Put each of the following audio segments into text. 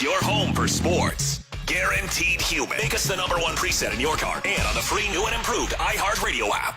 Your home for sports. Guaranteed human. Make us the number one preset in your car and on the free new and improved iHeartRadio app.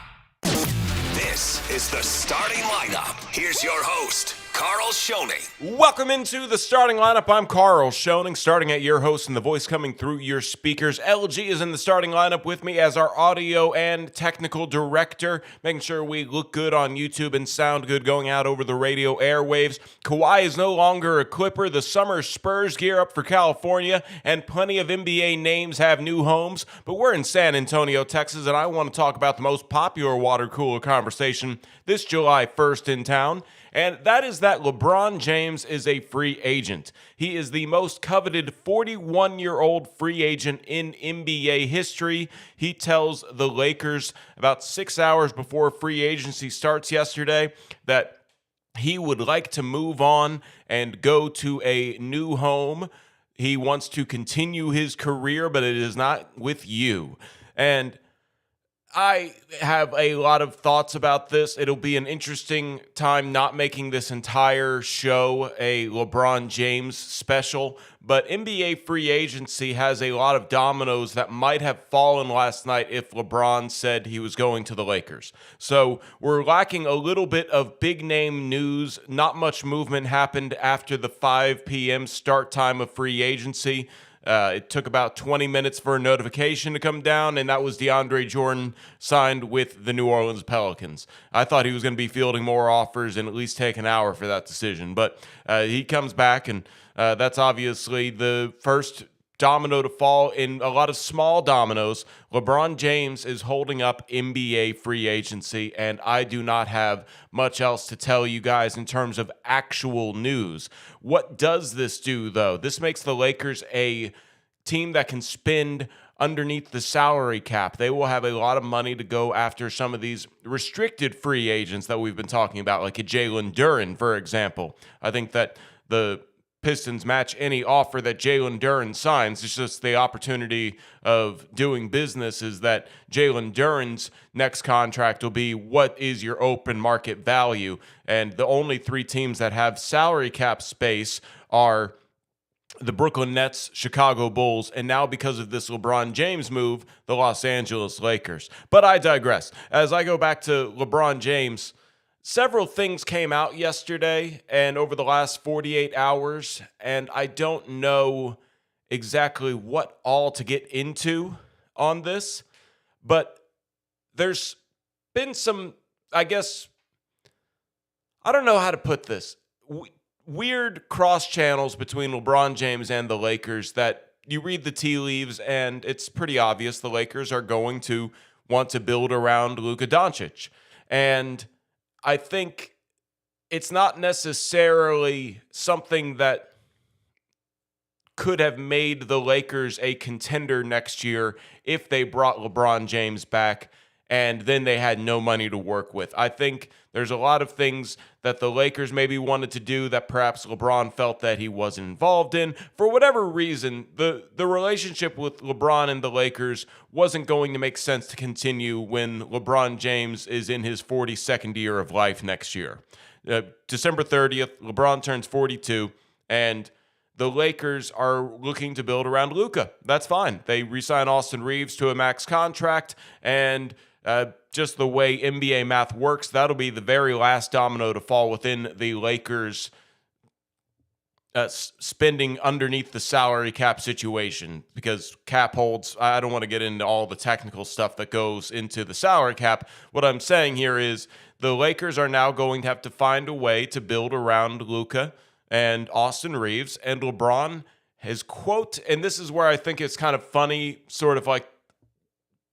This is the starting lineup. Here's your host, Karl Schoening. Welcome into the starting lineup. I'm Karl Schoening, starting at your host and the voice coming through your speakers. LG is in the starting lineup with me as our audio and technical director, making sure we look good on YouTube and sound good going out over the radio airwaves. Kawhi is no longer a Clipper. The summer Spurs gear up for California, and plenty of NBA names have new homes. But we're in San Antonio, Texas, and I want to talk about the most popular water cooler conversation this July 1st in town. And that is that LeBron James is a free agent. He is the most coveted 41-year-old free agent in NBA history. He tells the Lakers about 6 hours before free agency starts yesterday that he would like to move on and go to a new home. He wants to continue his career, but it is not with you. And I have a lot of thoughts about this. It'll be an interesting time not making this entire show a LeBron James special, but NBA free agency has a lot of dominoes that might have fallen last night if LeBron said he was going to the Lakers. So we're lacking a little bit of big name news. Not much movement happened after the 5 p.m. start time of free agency. It took about 20 minutes for a notification to come down, and that was DeAndre Jordan signed with the New Orleans Pelicans. I thought he was going to be fielding more offers and at least take an hour for that decision, but he comes back, and that's obviously the first domino to fall in a lot of small dominoes. LeBron James is holding up NBA free agency, and I do not have much else to tell you guys in terms of actual news. What does this do, though? This makes the Lakers a team that can spend underneath the salary cap. They will have a lot of money to go after some of these restricted free agents that we've been talking about, like a Jalen Duren, for example. I think that the Pistons match any offer that Jalen Duren signs. It's just the opportunity of doing business is that Jalen Duren's next contract will be what is your open market value. And the only three teams that have salary cap space are the Brooklyn Nets, Chicago Bulls, and now because of this LeBron James move, the Los Angeles Lakers. But I digress. As I go back to LeBron James, several things came out yesterday and over the last 48 hours, and I don't know exactly what all to get into on this, but there's been some, I guess, I don't know how to put this, weird cross channels between LeBron James and the Lakers that you read the tea leaves, and it's pretty obvious the Lakers are going to want to build around Luka Doncic. And I think it's not necessarily something that could have made the Lakers a contender next year if they brought LeBron James back and then they had no money to work with. I think there's a lot of things that the Lakers maybe wanted to do that perhaps LeBron felt that he wasn't involved in. For whatever reason, the relationship with LeBron and the Lakers wasn't going to make sense to continue when LeBron James is in his 42nd year of life next year. December 30th, LeBron turns 42, and the Lakers are looking to build around Luka. That's fine. They re-sign Austin Reeves to a max contract, and just the way NBA math works, that'll be the very last domino to fall within the Lakers' spending underneath the salary cap situation, because cap holds, I don't want to get into all the technical stuff that goes into the salary cap. What I'm saying here is the Lakers are now going to have to find a way to build around Luka and Austin Reeves, and LeBron has quote, and this is where I think it's kind of funny, sort of like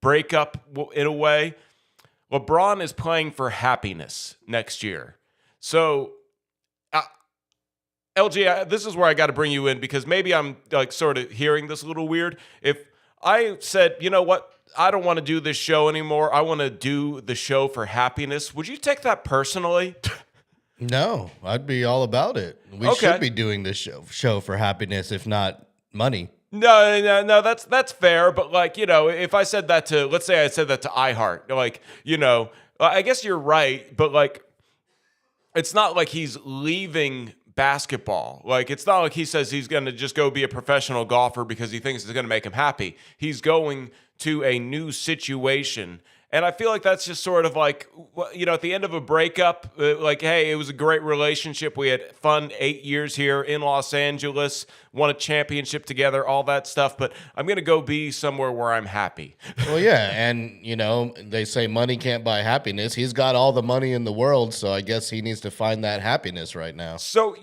breakup in a way. LeBron is playing for happiness next year. So, LG, this is where I got to bring you in, because maybe I'm like sort of hearing this a little weird. If I said, you know what, I don't want to do this show anymore, I want to do the show for happiness, would you take that personally? No, I'd be all about it. We should be doing this show for happiness, if not money. No, that's fair. But like, you know, if I said that to, let's say I said that to iHeart, like, you know, I guess you're right. But like, it's not like he's leaving basketball. Like, it's not like he says he's going to just go be a professional golfer because he thinks it's going to make him happy. He's going to a new situation. And I feel like that's just sort of like, at the end of a breakup, like, hey, it was a great relationship. We had fun 8 years here in Los Angeles, won a championship together, all that stuff. But I'm going to go be somewhere where I'm happy. Well, yeah. And, they say money can't buy happiness. He's got all the money in the world. So I guess he needs to find that happiness right now. So,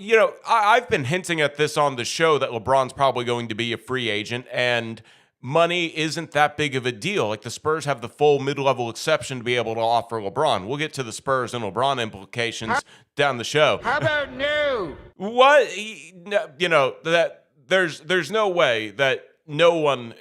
I've been hinting at this on the show that LeBron's probably going to be a free agent. And money isn't that big of a deal. Like, the Spurs have the full mid-level exception to be able to offer LeBron. We'll get to the Spurs and LeBron implications down the show. How about no? What? That there's no way that no one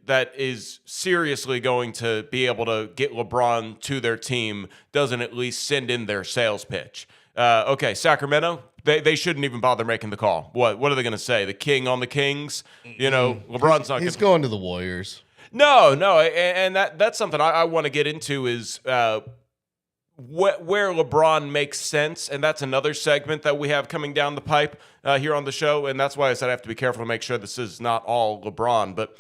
that is seriously going to be able to get LeBron to their team doesn't at least send in their sales pitch. Okay, Sacramento, they shouldn't even bother making the call. What are they going to say? The king on the Kings? LeBron's not. He's going to the Warriors. No, and that's something I want to get into is where LeBron makes sense, and that's another segment that we have coming down the pipe here on the show, and that's why I said I have to be careful to make sure this is not all LeBron, but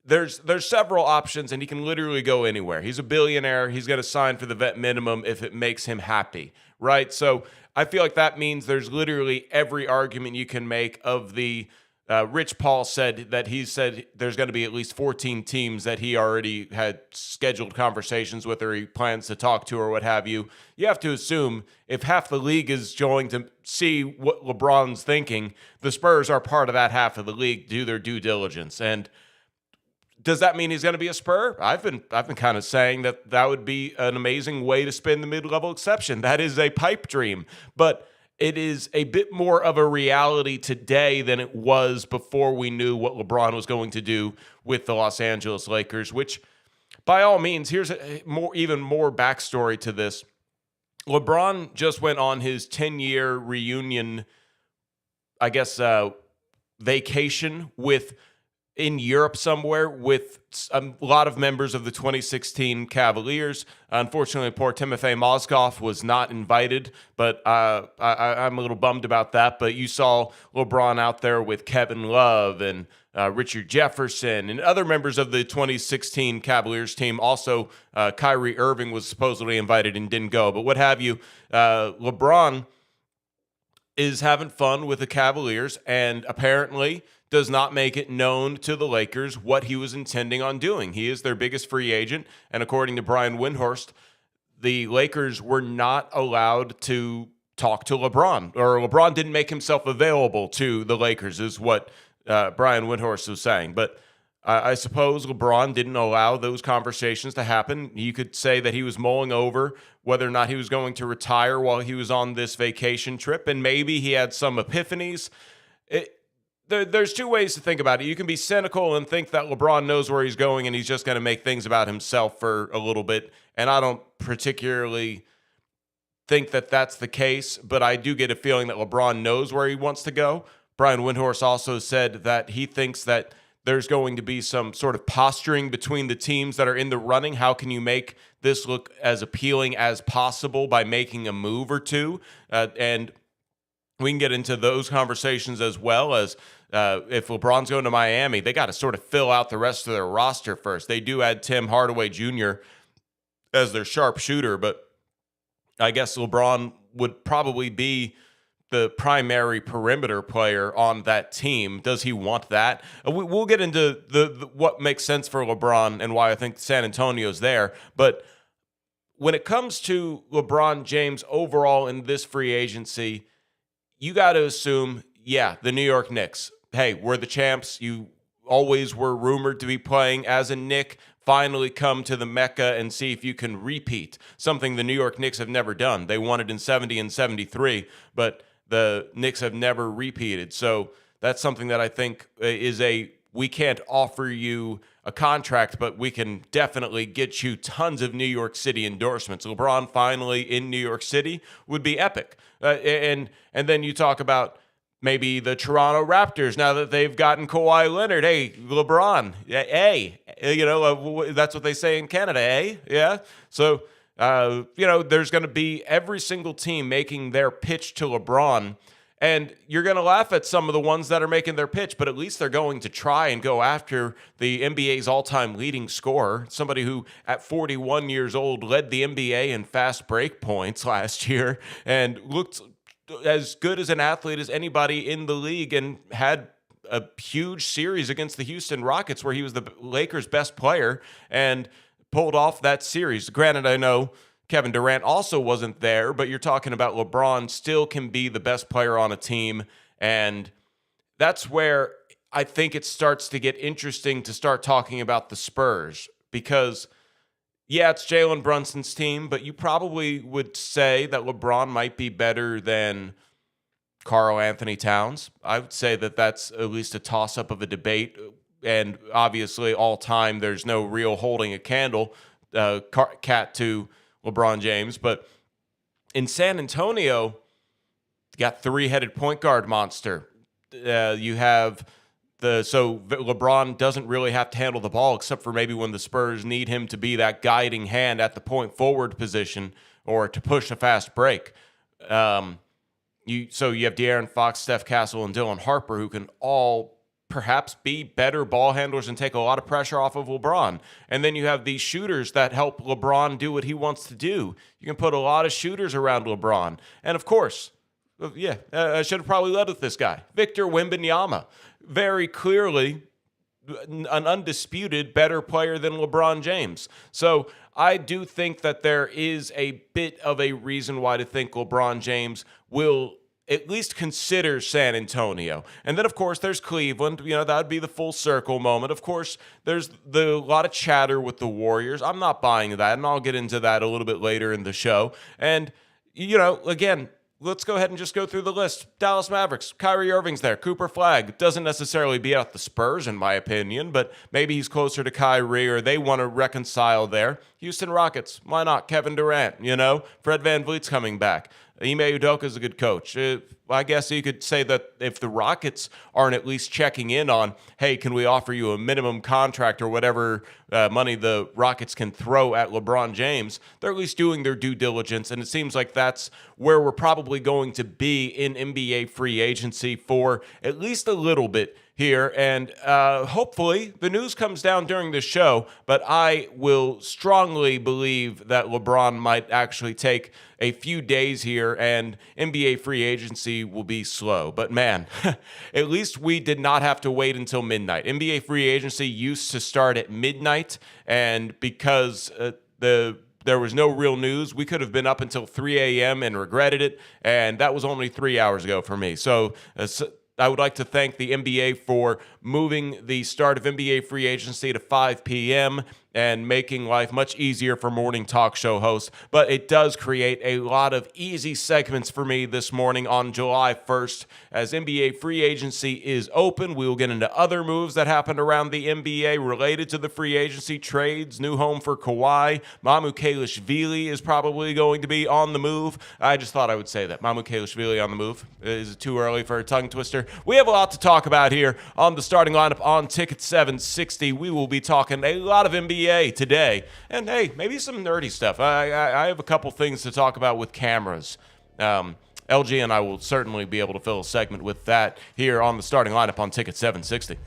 there's several options, and he can literally go anywhere. He's a billionaire. He's going to sign for the vet minimum if it makes him happy, right? So I feel like that means there's literally every argument you can make of the Rich Paul said that he said there's going to be at least 14 teams that he already had scheduled conversations with or he plans to talk to or what have you. You have to assume if half the league is going to see what LeBron's thinking, the Spurs are part of that half of the league, do their due diligence. And does that mean he's going to be a Spur? I've been kind of saying that would be an amazing way to spin the mid-level exception. That is a pipe dream. But it is a bit more of a reality today than it was before we knew what LeBron was going to do with the Los Angeles Lakers, which, by all means, here's even more backstory to this. LeBron just went on his 10-year reunion, I guess, vacation in Europe somewhere with a lot of members of the 2016 Cavaliers. Unfortunately, poor Timofey Mozgov was not invited, but I'm a little bummed about that. But you saw LeBron out there with Kevin Love and Richard Jefferson and other members of the 2016 Cavaliers team. Also, Kyrie Irving was supposedly invited and didn't go. But what have you, LeBron is having fun with the Cavaliers and apparently does not make it known to the Lakers what he was intending on doing. He is their biggest free agent, and according to Brian Windhorst, the Lakers were not allowed to talk to LeBron, or LeBron didn't make himself available to the Lakers, is what Brian Windhorst was saying. But I suppose LeBron didn't allow those conversations to happen. You could say that he was mulling over whether or not he was going to retire while he was on this vacation trip, and maybe he had some epiphanies. There's two ways to think about it. You can be cynical and think that LeBron knows where he's going and he's just going to make things about himself for a little bit. And I don't particularly think that that's the case, but I do get a feeling that LeBron knows where he wants to go. Brian Windhorst also said that he thinks that there's going to be some sort of posturing between the teams that are in the running. How can you make this look as appealing as possible by making a move or two? And we can get into those conversations as well as if LeBron's going to Miami, they got to sort of fill out the rest of their roster first. They do add Tim Hardaway Jr. as their sharpshooter, but I guess LeBron would probably be the primary perimeter player on that team. Does he want that? We'll get into the what makes sense for LeBron and why I think San Antonio's there. But when it comes to LeBron James overall in this free agency, you got to assume, the New York Knicks. Hey, we're the champs. You always were rumored to be playing as a Knick. Finally come to the Mecca and see if you can repeat something the New York Knicks have never done. They won it in 70 and 73, but the Knicks have never repeated. So that's something that I think is we can't offer you a contract, but we can definitely get you tons of New York City endorsements. LeBron finally in New York City would be epic. And then you talk about maybe the Toronto Raptors, now that they've gotten Kawhi Leonard. Hey, LeBron, hey, that's what they say in Canada, eh? Yeah. So, there's going to be every single team making their pitch to LeBron. And you're going to laugh at some of the ones that are making their pitch, but at least they're going to try and go after the NBA's all-time leading scorer, somebody who at 41 years old led the NBA in fast break points last year and looked as good as an athlete as anybody in the league and had a huge series against the Houston Rockets where he was the Lakers' best player and pulled off that series. Granted, I know Kevin Durant also wasn't there, but you're talking about LeBron still can be the best player on a team. And that's where I think it starts to get interesting to start talking about the Spurs because, yeah, it's Jalen Brunson's team, but you probably would say that LeBron might be better than Karl Anthony Towns. I would say that that's at least a toss-up of a debate. And obviously, all time, there's no real holding a candle cat to LeBron James, but in San Antonio, you got three-headed point guard monster. You have so LeBron doesn't really have to handle the ball except for maybe when the Spurs need him to be that guiding hand at the point forward position or to push a fast break. You have De'Aaron Fox, Steph Castle, and Dylan Harper who can all perhaps be better ball handlers and take a lot of pressure off of LeBron. And then you have these shooters that help LeBron do what he wants to do. You can put a lot of shooters around LeBron. And of course, I should have probably led with this guy, Victor Wembanyama. Very clearly an undisputed better player than LeBron James. So I do think that there is a bit of a reason why to think LeBron James will at least consider San Antonio. And then, of course, there's Cleveland. That would be the full circle moment. Of course, there's a lot of chatter with the Warriors. I'm not buying that, and I'll get into that a little bit later in the show. And, again, let's go ahead and just go through the list. Dallas Mavericks, Kyrie Irving's there. Cooper Flagg doesn't necessarily beat out the Spurs, in my opinion, but maybe he's closer to Kyrie or they want to reconcile there. Houston Rockets, why not? Kevin Durant, Fred VanVleet's coming back. Ime Udoka's a good coach. I guess you could say that if the Rockets aren't at least checking in on, hey, can we offer you a minimum contract or whatever money the Rockets can throw at LeBron James, they're at least doing their due diligence, and it seems like that's where we're probably going to be in NBA free agency for at least a little bit here, and hopefully the news comes down during the show, but I will strongly believe that LeBron might actually take a few days here and NBA free agency will be slow. But man, at least we did not have to wait until midnight. NBA free agency used to start at midnight, and because there was no real news, we could have been up until 3 a.m. and regretted it, and that was only 3 hours ago for me. So I would like to thank the NBA for moving the start of NBA free agency to 5 p.m. and making life much easier for morning talk show hosts. But it does create a lot of easy segments for me this morning on July 1st. As NBA free agency is open, we will get into other moves that happened around the NBA related to the free agency trades, new home for Kawhi. Mamukelashvili is probably going to be on the move. I just thought I would say that. Mamukelashvili on the move. Is it too early for a tongue twister? We have a lot to talk about here on the starting lineup on Ticket 760. We will be talking a lot of NBA today, and hey, maybe some nerdy stuff. I have a couple things to talk about with cameras. LG and I will certainly be able to fill a segment with that here on the starting lineup on Ticket 760.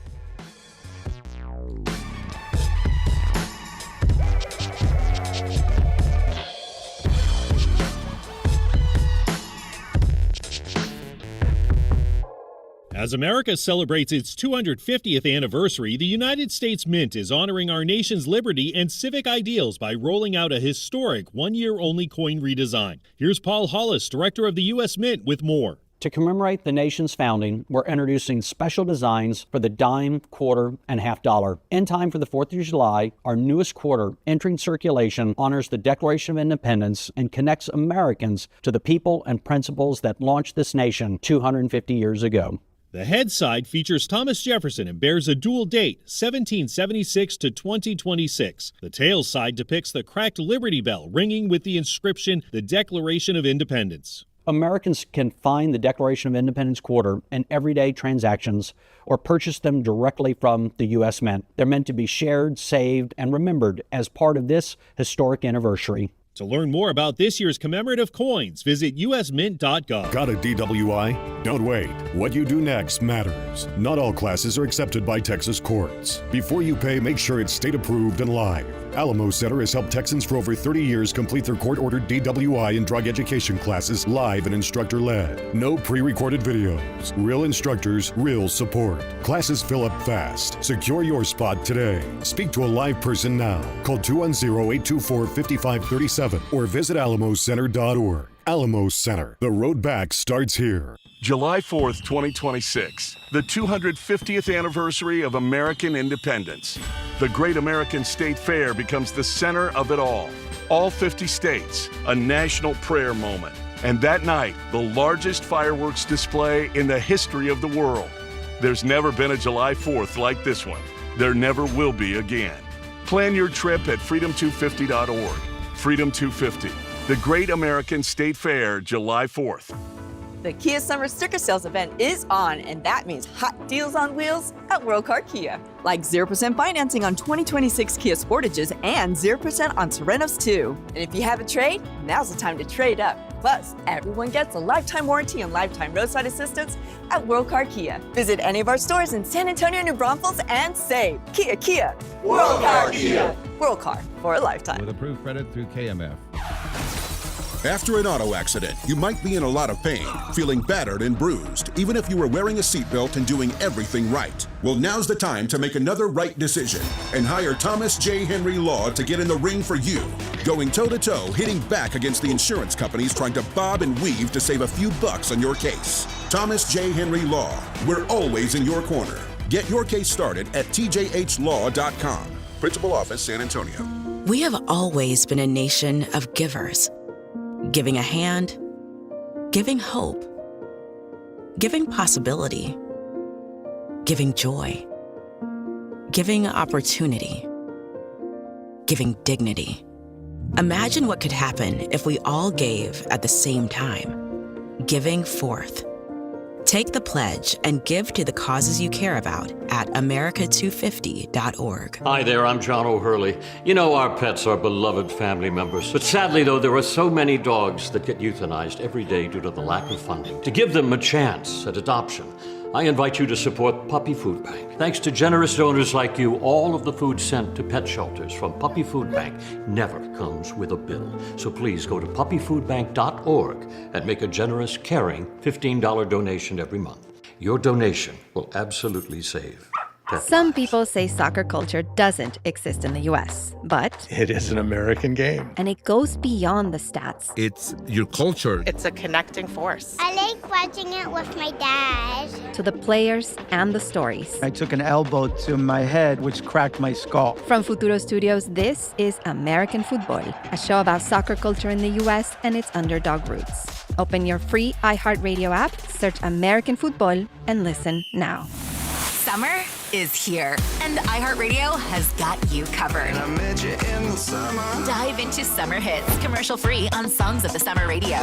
As America celebrates its 250th anniversary, the United States Mint is honoring our nation's liberty and civic ideals by rolling out a historic one-year-only coin redesign. Here's Paul Hollis, director of the U.S. Mint, with more. To commemorate the nation's founding, we're introducing special designs for the dime, quarter, and half dollar. In time for the 4th of July, our newest quarter, entering circulation, honors the Declaration of Independence and connects Americans to the people and principles that launched this nation 250 years ago. The head side features Thomas Jefferson and bears a dual date, 1776 to 2026. The tail side depicts the cracked Liberty Bell ringing with the inscription, the Declaration of Independence. Americans can find the Declaration of Independence quarter in everyday transactions or purchase them directly from the U.S. Mint. They're meant to be shared, saved, and remembered as part of this historic anniversary. To learn more about this year's commemorative coins, visit usmint.gov. Got a DWI? Don't wait. What you do next matters. Not all classes are accepted by Texas courts. Before you pay, make sure it's state approved and live. Alamo Center has helped Texans for over 30 years complete their court-ordered DWI and drug education classes live and instructor-led. No pre-recorded videos. Real instructors, real support. Classes fill up fast. Secure your spot today. Speak to a live person now. Call 210-824-5537 or visit alamocenter.org. Alamo Center. The road back starts here. July 4th, 2026, the 250th anniversary of American independence. The Great American State Fair becomes the center of it all. All 50 states, a national prayer moment. And that night, the largest fireworks display in the history of the world. There's never been a July 4th like this one. There never will be again. Plan your trip at freedom250.org. Freedom 250, the Great American State Fair, July 4th. The Kia Summer Sticker Sales event is on, and that means hot deals on wheels at World Car Kia. Like 0% financing on 2026 Kia Sportages and 0% on Serenos too. And if you have a trade, now's the time to trade up. Plus, everyone gets a lifetime warranty and lifetime roadside assistance at World Car Kia. Visit any of our stores in San Antonio, New Braunfels, and save. Kia. World Car Kia. World Car for a lifetime. With approved credit through KMF. After an auto accident, you might be in a lot of pain, feeling battered and bruised, even if you were wearing a seatbelt and doing everything right. Well, now's the time to make another right decision and hire Thomas J. Henry Law to get in the ring for you. Going toe-to-toe, hitting back against the insurance companies trying to bob and weave to save a few bucks on your case. Thomas J. Henry Law. We're always in your corner. Get your case started at tjhlaw.com. Principal Office, San Antonio. We have always been a nation of givers. Giving a hand, giving hope, giving possibility, giving joy, giving opportunity, giving dignity. Imagine what could happen if we all gave at the same time. Giving forth. Take the pledge and give to the causes you care about at America250.org. Hi there, I'm John O'Hurley. You know, our pets are beloved family members. But sadly, though, there are so many dogs that get euthanized every day due to the lack of funding. To give them a chance at adoption, I invite you to support Puppy Food Bank. Thanks to generous donors like you, all of the food sent to pet shelters from Puppy Food Bank never comes with a bill. So please go to puppyfoodbank.org and make a generous, caring $15 donation every month. Your donation will absolutely save. Some people say soccer culture doesn't exist in the U.S., but it is an American game. And it goes beyond the stats. It's your culture. It's a connecting force. I like watching it with my dad. To the players and the stories. I took an elbow to my head, which cracked my skull. From Futuro Studios, this is American Football, a show about soccer culture in the U.S. and its underdog roots. Open your free iHeartRadio app, search American Football, and listen now. Summer is here, and iHeartRadio has got you covered. Dive into summer hits, commercial-free on Songs of the Summer Radio.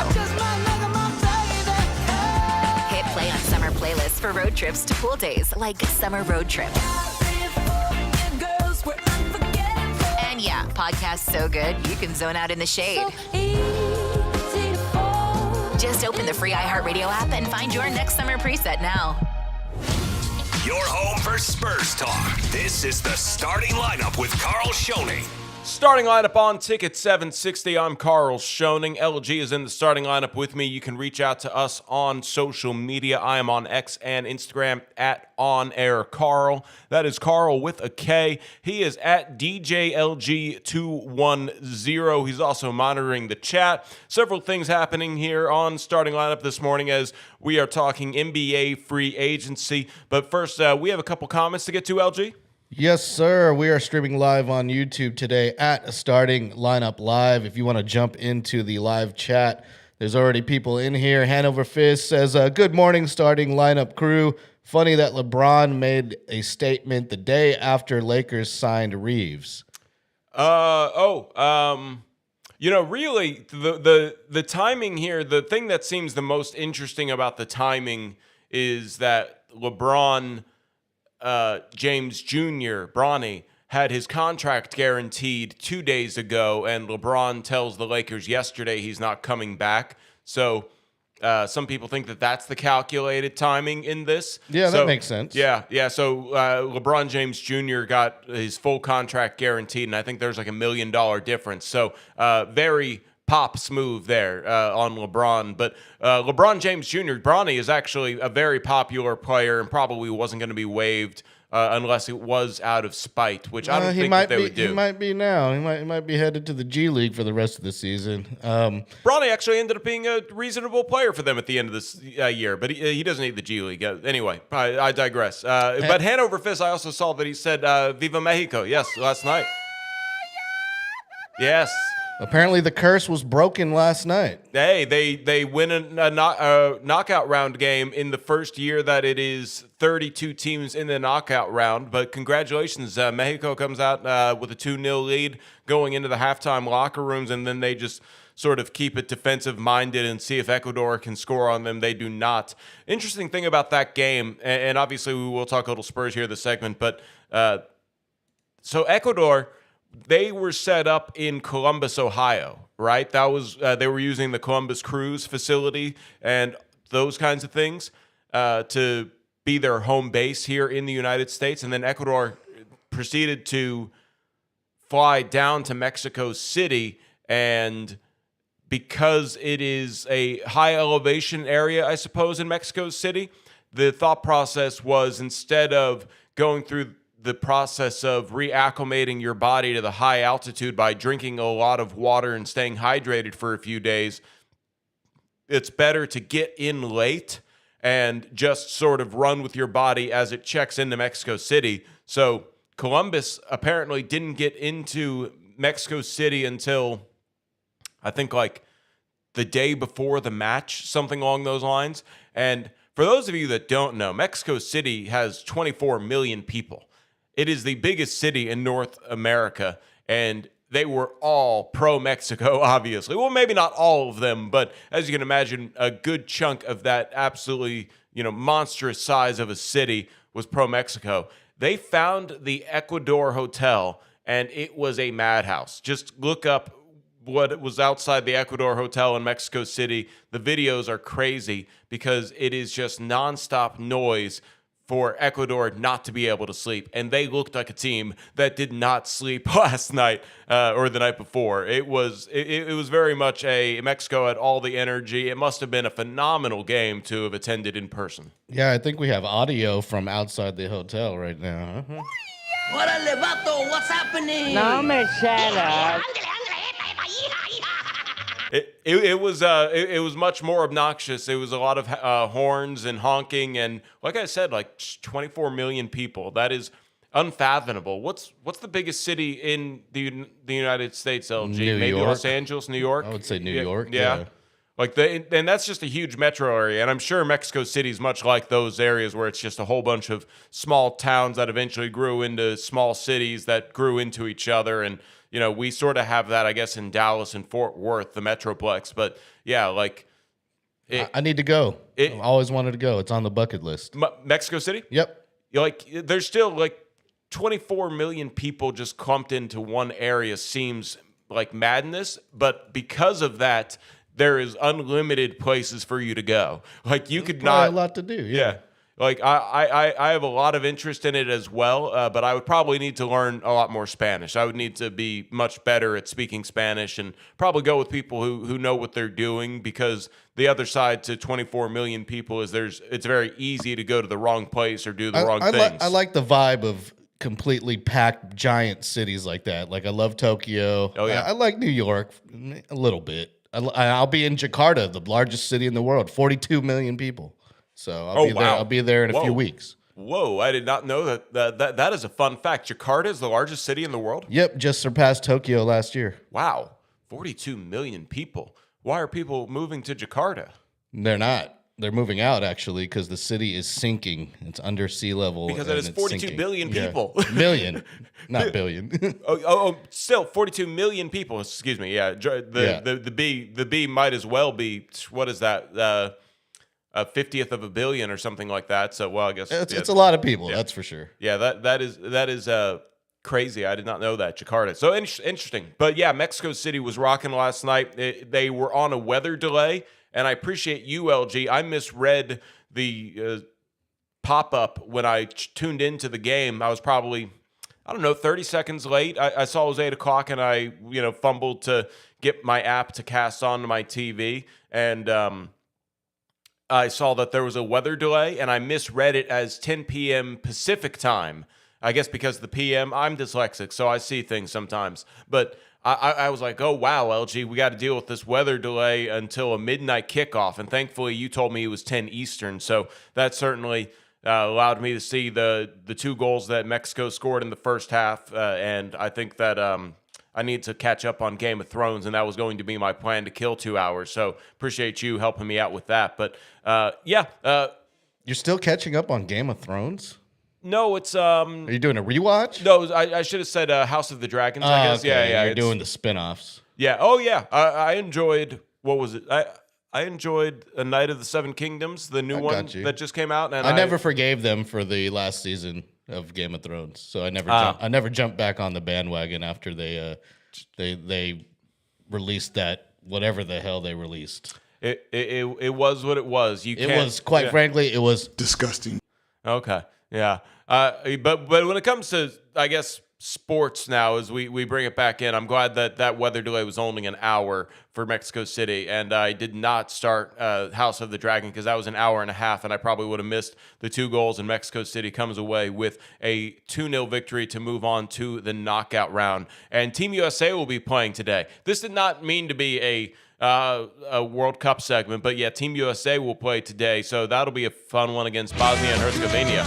Hit play on summer playlists for road trips to pool days, like Summer Road Trip. And yeah, podcasts so good, you can zone out in the shade. Just open the free iHeartRadio app and find your next summer preset now. Your home for Spurs talk. This is the starting lineup with Karl Schoening. Starting lineup on Ticket 760. I'm Karl Schoening. LG is in the starting lineup with me. You can reach out to us on social media. I am on X and Instagram at OnAirKarl. That is Karl with a K. He is at DJLG210. He's also monitoring the chat. Several things happening here on starting lineup this morning as we are talking NBA free agency. But first, we have a couple comments to get to, LG. Yes, sir. We are streaming live on YouTube today at Starting Lineup Live. If you want to jump into the live chat, there's already people in here. Hanover Fist says, good morning, Starting Lineup crew. Funny that LeBron made a statement the day after Lakers signed Reeves. Really, the timing here, the thing that seems the most interesting about the timing is that LeBron James Jr., Bronny, had his contract guaranteed 2 days ago, and LeBron tells the Lakers yesterday he's not coming back. So some people think that that's the calculated timing in this. Yeah, that makes sense. Yeah. So LeBron James Jr. got his full contract guaranteed, and I think there's like $1 million difference. So very Pop's move there on LeBron. But LeBron James Jr., Bronny, is actually a very popular player and probably wasn't going to be waived unless it was out of spite, which I don't think that they would do. He might be now. He might be headed to the G League for the rest of the season. Bronny actually ended up being a reasonable player for them at the end of this year, but he doesn't need the G League. Anyway, I digress. But Hanover Fist, I also saw that he said Viva Mexico, yes, last night. Yes. Apparently the curse was broken last night. Hey, they win a knockout round game in the first year that it is 32 teams in the knockout round. But congratulations, Mexico comes out with a 2-0 lead going into the halftime locker rooms, and then they just sort of keep it defensive-minded and see if Ecuador can score on them. They do not. Interesting thing about that game, and obviously we will talk a little Spurs here this segment, but so Ecuador, they were set up in Columbus, Ohio, right? That was they were using the Columbus Cruise facility and those kinds of things to be their home base here in the United States. And then Ecuador proceeded to fly down to Mexico City, and because it is a high elevation area, I suppose, in Mexico City, the thought process was, instead of going through the process of reacclimating your body to the high altitude by drinking a lot of water and staying hydrated for a few days, it's better to get in late and just sort of run with your body as it checks into Mexico City. So Columbus apparently didn't get into Mexico City until I think like the day before the match, something along those lines. And for those of you that don't know, Mexico City has 24 million people. It is the biggest city in North America, and they were all pro-Mexico, obviously. Well, maybe not all of them, but as you can imagine, a good chunk of that absolutely, monstrous size of a city was pro-Mexico. They found the Ecuador Hotel, and it was a madhouse. Just look up what was outside the Ecuador Hotel in Mexico City. The videos are crazy because it is just nonstop noise for Ecuador not to be able to sleep. And they looked like a team that did not sleep last night or the night before. It was very much Mexico had all the energy. It must have been a phenomenal game to have attended in person. Yeah, I think we have audio from outside the hotel right now. Órale, vato, what's happening? No me shut up. It was much more obnoxious. It was a lot of horns and honking, and like I said, like 24 million people. That is unfathomable. What's the biggest city in the United States, LG? Maybe York. Los Angeles, New York? I would say New York. Yeah. And that's just a huge metro area, and I'm sure Mexico City is much like those areas where it's just a whole bunch of small towns that eventually grew into small cities that grew into each other. And we sort of have that, I guess, in Dallas and Fort Worth, the Metroplex. But yeah, I need to go. I always wanted to go. It's on the bucket list. Mexico City? Yep. There's still 24 million people just clumped into one area seems like madness. But because of that, there is unlimited places for you to go. You could not a lot to do. Yeah. I have a lot of interest in it as well, but I would probably need to learn a lot more Spanish. I would need to be much better at speaking Spanish and probably go with people who know what they're doing, because the other side to 24 million people is it's very easy to go to the wrong place or do the wrong things. I like the vibe of completely packed giant cities like that. I love Tokyo. Oh, yeah. I like New York a little bit. I'll be in Jakarta, the largest city in the world, 42 million people. So I'll be there in a few weeks. Whoa, I did not know that is a fun fact. Jakarta is the largest city in the world? Yep, just surpassed Tokyo last year. Wow, 42 million people. Why are people moving to Jakarta? They're not. They're moving out, actually, because the city is sinking. It's under sea level. Because it is 42 billion people. Yeah. Million, not billion. Still 42 million people. Excuse me. Yeah, the B might as well be, what is that? A 50th of a billion or something like that. So, well, I guess it's a lot of people. Yeah. That's for sure. Yeah, that is Crazy. I did not know that. Jakarta. So interesting. But yeah, Mexico City was rocking last night. They were on a weather delay, and I appreciate you, LG. I misread the pop-up when I tuned into the game. I was probably, 30 seconds late. I saw it was 8 o'clock, and I, fumbled to get my app to cast onto my TV, and I saw that there was a weather delay, and I misread it as 10 p.m. Pacific time. I guess because the PM, I'm dyslexic, so I see things sometimes. But I was like, oh, wow, LG, we got to deal with this weather delay until a midnight kickoff. And thankfully, you told me it was 10 Eastern. So that certainly allowed me to see the 2 goals that Mexico scored in the first half. And I think that I need to catch up on Game of Thrones, and that was going to be my plan to kill 2 hours. So appreciate you helping me out with that. But you're still catching up on Game of Thrones? No, it's Are you doing a rewatch? No, I should have said House of the Dragons. I guess. Okay. Yeah. You're doing the spinoffs. Yeah. Oh, yeah. I enjoyed. What was it? I enjoyed A Night of the Seven Kingdoms, the new one that just came out. And I never forgave them for the last season of Game of Thrones, so I never jumped back on the bandwagon after they released that whatever the hell they released. It was what it was. Frankly, it was disgusting. Okay. Yeah. But when it comes to, I guess, sports now, as we bring it back in, I'm glad that weather delay was only an hour for Mexico City, and I did not start House of the Dragon because that was an hour and a half, and I probably would have missed the 2 goals, and Mexico City comes away with a 2-0 victory to move on to the knockout round. And Team USA will be playing today. This did not mean to be a World Cup segment, but yeah, Team USA will play today, so that'll be a fun one against Bosnia and Herzegovina.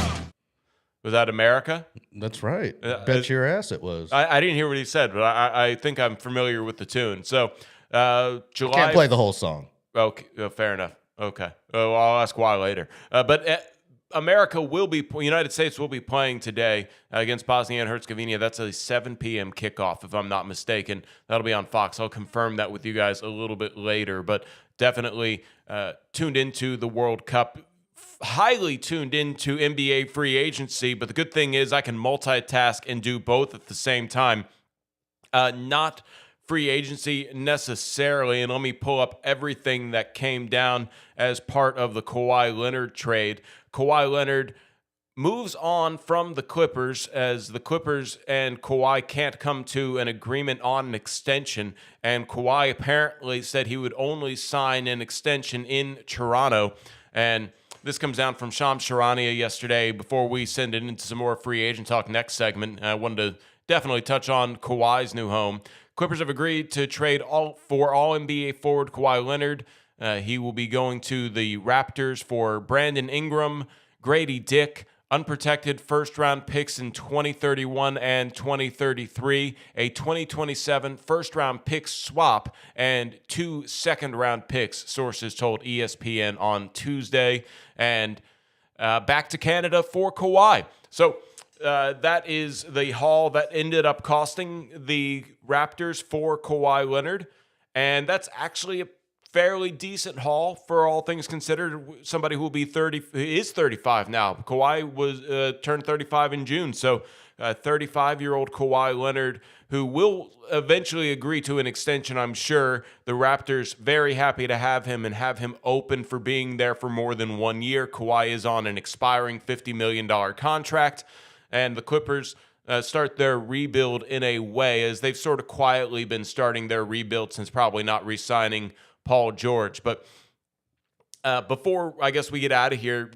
Was that America? That's right. Bet your ass it was. I didn't hear what he said, but I think I'm familiar with the tune. So, July. Can't play the whole song. Okay, fair enough. Okay. Oh, I'll ask why later. But United States will be playing today against Bosnia and Herzegovina. That's a 7 p.m. kickoff, if I'm not mistaken. That'll be on Fox. I'll confirm that with you guys a little bit later, but definitely tuned into the World Cup. Highly tuned into NBA free agency, but the good thing is I can multitask and do both at the same time. Not free agency necessarily, and let me pull up everything that came down as part of the Kawhi Leonard trade. Kawhi Leonard moves on from the Clippers as the Clippers and Kawhi can't come to an agreement on an extension, and Kawhi apparently said he would only sign an extension in Toronto, and this comes down from Shams Charania yesterday. Before we send it into some more free agent talk next segment, I wanted to definitely touch on Kawhi's new home. Clippers have agreed to trade for all NBA forward Kawhi Leonard. He will be going to the Raptors for Brandon Ingram, Grady Dick, unprotected first-round picks in 2031 and 2033, a 2027 first-round pick swap, and 2 second-round picks, sources told ESPN on Tuesday. And back to Canada for Kawhi. So that is the haul that ended up costing the Raptors for Kawhi Leonard. And that's actually a fairly decent haul for all things considered. Somebody who will be 35 now. Kawhi was turned 35 in June. So 35-year-old Kawhi Leonard, who will eventually agree to an extension, I'm sure. The Raptors very happy to have him and have him open for being there for more than 1 year. Kawhi is on an expiring $50 million contract, and the Clippers start their rebuild in a way as they've sort of quietly been starting their rebuild since probably not re-signing Paul George. But before I guess we get out of here,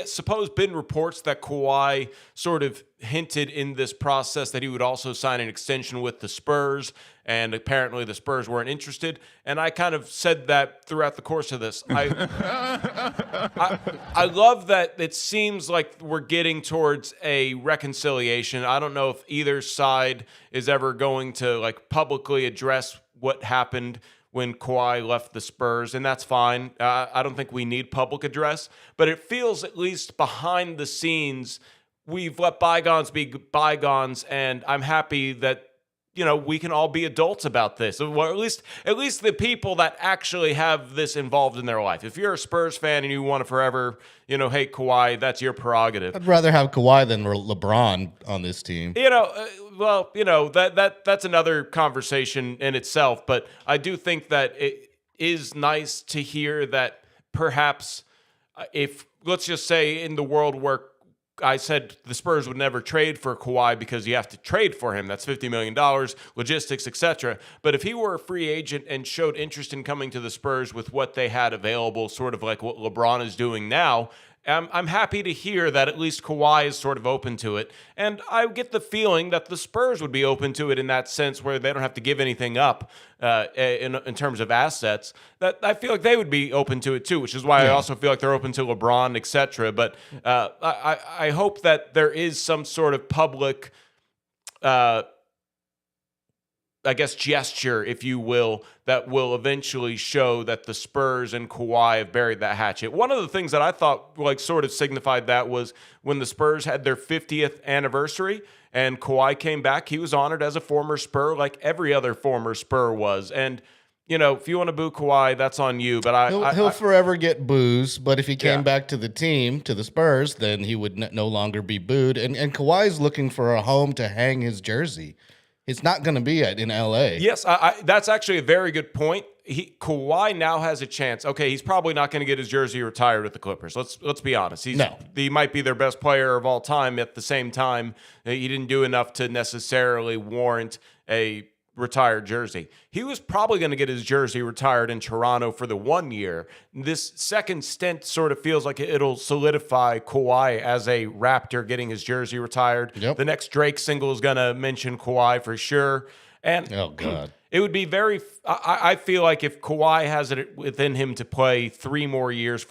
suppose been reports that Kawhi sort of hinted in this process that he would also sign an extension with the Spurs, and apparently the Spurs weren't interested. And I kind of said that throughout the course of this. I love that it seems like we're getting towards a reconciliation. I don't know if either side is ever going to publicly address what happened when Kawhi left the Spurs, and that's fine. I don't think we need public address, but it feels at least behind the scenes, we've let bygones be bygones, and I'm happy that we can all be adults about this. Well, at least the people that actually have this involved in their life. If you're a Spurs fan and you want to forever, hate Kawhi, that's your prerogative. I'd rather have Kawhi than LeBron on this team. That's another conversation in itself. But I do think that it is nice to hear that perhaps if, let's just say, in the world where I said the Spurs would never trade for Kawhi because you have to trade for him. That's $50 million, logistics, etc. But if he were a free agent and showed interest in coming to the Spurs with what they had available, sort of like what LeBron is doing now, I'm happy to hear that at least Kawhi is sort of open to it. And I get the feeling that the Spurs would be open to it in that sense where they don't have to give anything up in terms of assets. That I feel like they would be open to it too, which is why I also feel like they're open to LeBron, etc. But I hope that there is some sort of public gesture, if you will, that will eventually show that the Spurs and Kawhi have buried that hatchet. One of the things that I thought sort of signified that was when the Spurs had their 50th anniversary and Kawhi came back, he was honored as a former Spur like every other former Spur was. And, if you want to boo Kawhi, that's on you. But he'll forever get boos. But if he came back to the team, to the Spurs, then he would no longer be booed. And Kawhi's looking for a home to hang his jersey. It's not going to be in L.A. Yes, that's actually a very good point. Kawhi now has a chance. Okay, he's probably not going to get his jersey retired with the Clippers. Let's be honest. He might be their best player of all time. At the same time, he didn't do enough to necessarily warrant a retired jersey. He was probably going to get his jersey retired in Toronto for the 1 year. This second stint sort of feels like it'll solidify Kawhi as a Raptor getting his jersey retired. Yep. The next Drake single is going to mention Kawhi for sure. And oh, God. It would be I feel like if Kawhi has it within him to play 4 more years,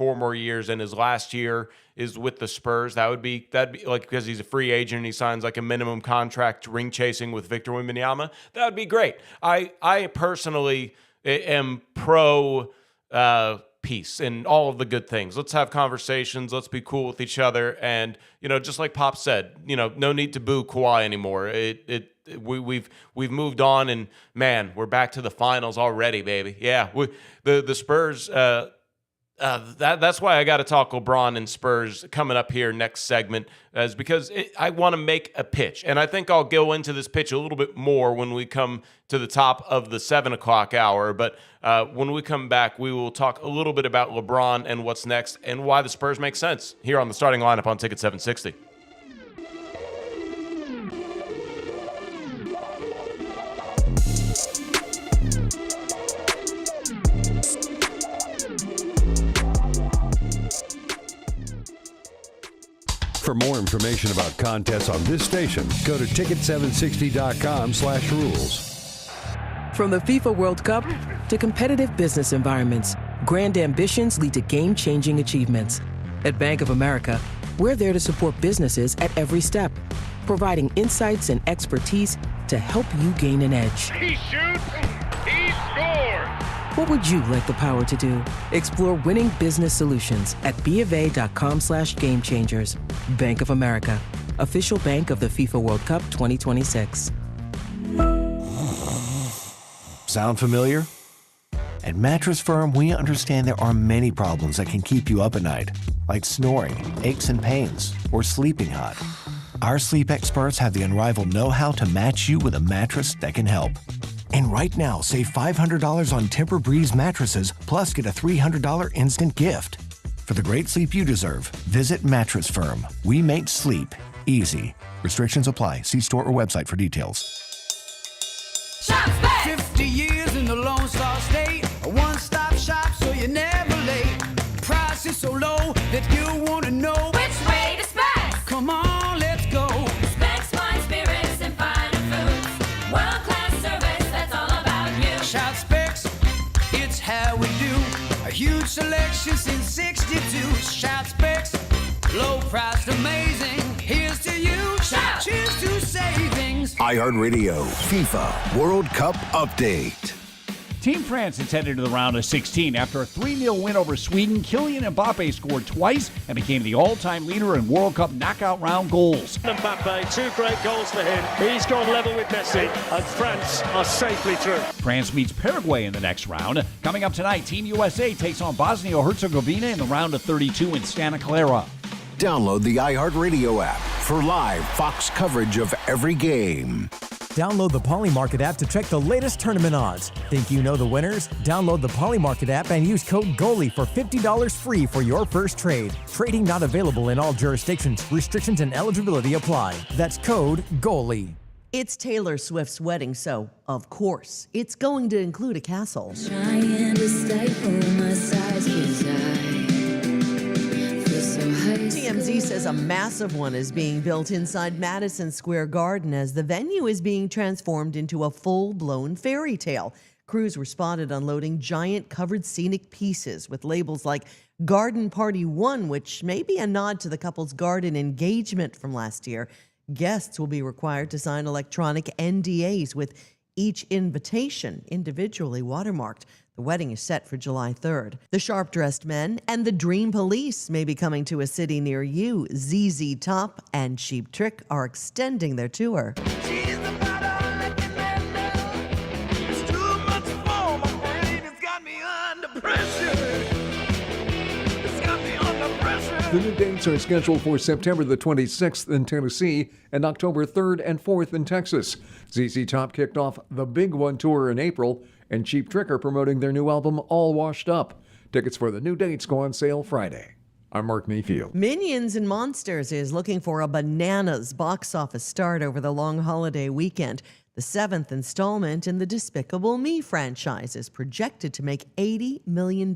and his last year is with the Spurs, that'd be like, because he's a free agent and he signs like a minimum contract ring chasing with Victor Wembanyama, that would be great. I personally am pro peace and all of the good things. Let's have conversations. Let's be cool with each other. And, just like Pop said, no need to boo Kawhi anymore. We've moved on, and man, we're back to the finals already, baby. Yeah, the Spurs. That's why I got to talk LeBron and Spurs coming up here next segment, is because I want to make a pitch, and I think I'll go into this pitch a little bit more when we come to the top of the 7 o'clock hour. But when we come back, we will talk a little bit about LeBron and what's next, and why the Spurs make sense here on the Starting Lineup on Ticket 760. For more information about contests on this station, go to ticket760.com/rules. From the FIFA World Cup to competitive business environments, grand ambitions lead to game-changing achievements. At Bank of America, we're there to support businesses at every step, providing insights and expertise to help you gain an edge. He shoots, he scores! What would you like the power to do? Explore winning business solutions at BofA.com/gamechangers. Bank of America, official bank of the FIFA World Cup 2026. Sound familiar? At Mattress Firm, we understand there are many problems that can keep you up at night, like snoring, aches and pains, or sleeping hot. Our sleep experts have the unrivaled know-how to match you with a mattress that can help. And right now, save $500 on Tempur-Breeze mattresses, plus get a $300 instant gift. For the great sleep you deserve, visit Mattress Firm. We make sleep easy. Restrictions apply. See store or website for details. Shop's back! 50 years in the Lone Star State. A one-stop shop so you're never late. Price is so low that you want to know Which way to Specs? Come on, let's go. Specs Wine Spirits and Finer Foods. World-class service, that's all about you. Shop Specs, it's how we do. A huge selection since 62. Shop Specs, low priced, amazing. Here's to you. Shout. Cheers to savings. iHeartRadio FIFA World Cup Update. Team France is headed to the round of 16. After a 3-0 win over Sweden, Kylian Mbappe scored twice and became the all-time leader in World Cup knockout round goals. Mbappe, 2 great goals for him. He's gone level with Messi, and France are safely through. France meets Paraguay in the next round. Coming up tonight, Team USA takes on Bosnia-Herzegovina in the round of 32 in Santa Clara. Download the iHeartRadio app for live Fox coverage of every game. Download the Polymarket app to check the latest tournament odds. Think you know the winners? Download the Polymarket app and use code GOALIE for $50 free for your first trade. Trading not available in all jurisdictions. Restrictions and eligibility apply. That's code GOALIE. It's Taylor Swift's wedding, so, of course, it's going to include a castle. TMZ says a massive one is being built inside Madison Square Garden as the venue is being transformed into a full-blown fairy tale. Crews were spotted unloading giant covered scenic pieces with labels like Garden Party 1, which may be a nod to the couple's garden engagement from last year. Guests will be required to sign electronic NDAs with each invitation individually watermarked. The wedding is set for July 3rd. The Sharp-Dressed Men and the Dream Police may be coming to a city near you. ZZ Top and Cheap Trick are extending their tour. The new dates are scheduled for September the 26th in Tennessee and October 3rd and 4th in Texas. ZZ Top kicked off the Big One tour in April, and Cheap Trick are promoting their new album All Washed Up. Tickets for the new dates go on sale Friday. I'm Mark Mayfield. Minions and Monsters is looking for a bananas box office start over the long holiday weekend. The 7th installment in the Despicable Me franchise is projected to make $80 million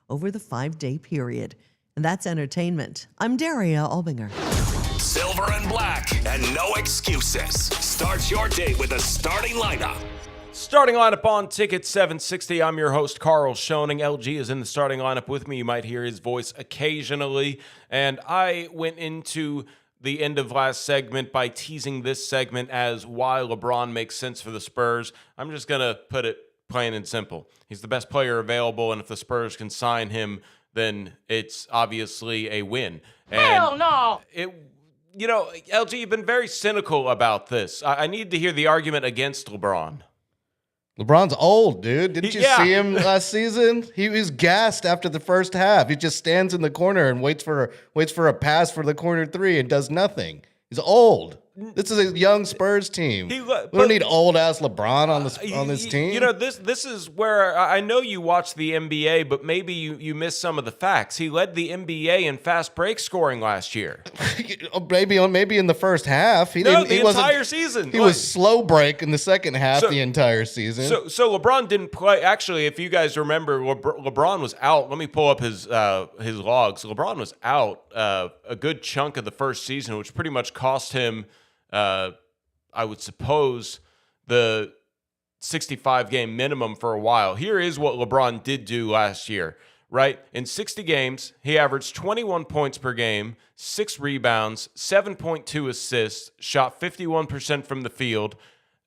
over the 5-day period. And that's entertainment. I'm Daria Albinger. Silver and black and no excuses. Start your day with a starting lineup. Starting lineup on Ticket 760. I'm your host, Karl Schoening. LG is in the starting lineup with me. You might hear his voice occasionally. And I went into the end of last segment by teasing this segment as why LeBron makes sense for the Spurs. I'm just going to put it plain and simple. He's the best player available, and if the Spurs can sign him, then it's obviously a win. Hell no! LG, you've been very cynical about this. I need to hear the argument against LeBron. LeBron's old, dude. Didn't you see him last season? He was gassed after the first half. He just stands in the corner and waits for a pass for the corner three and does nothing. He's old. This is a young Spurs team. We don't need old-ass LeBron on this team. This is where I know you watch the NBA, but maybe you missed some of the facts. He led the NBA in fast break scoring last year. maybe in the first half. The entire season. He was slow break in the second half the entire season. So LeBron didn't play. Actually, if you guys remember, LeBron was out. Let me pull up his logs. LeBron was out a good chunk of the first season, which pretty much cost him, I would suppose, the 65-game minimum for a while. Here is what LeBron did do last year, right? In 60 games, he averaged 21 points per game, 6 rebounds, 7.2 assists, shot 51% from the field,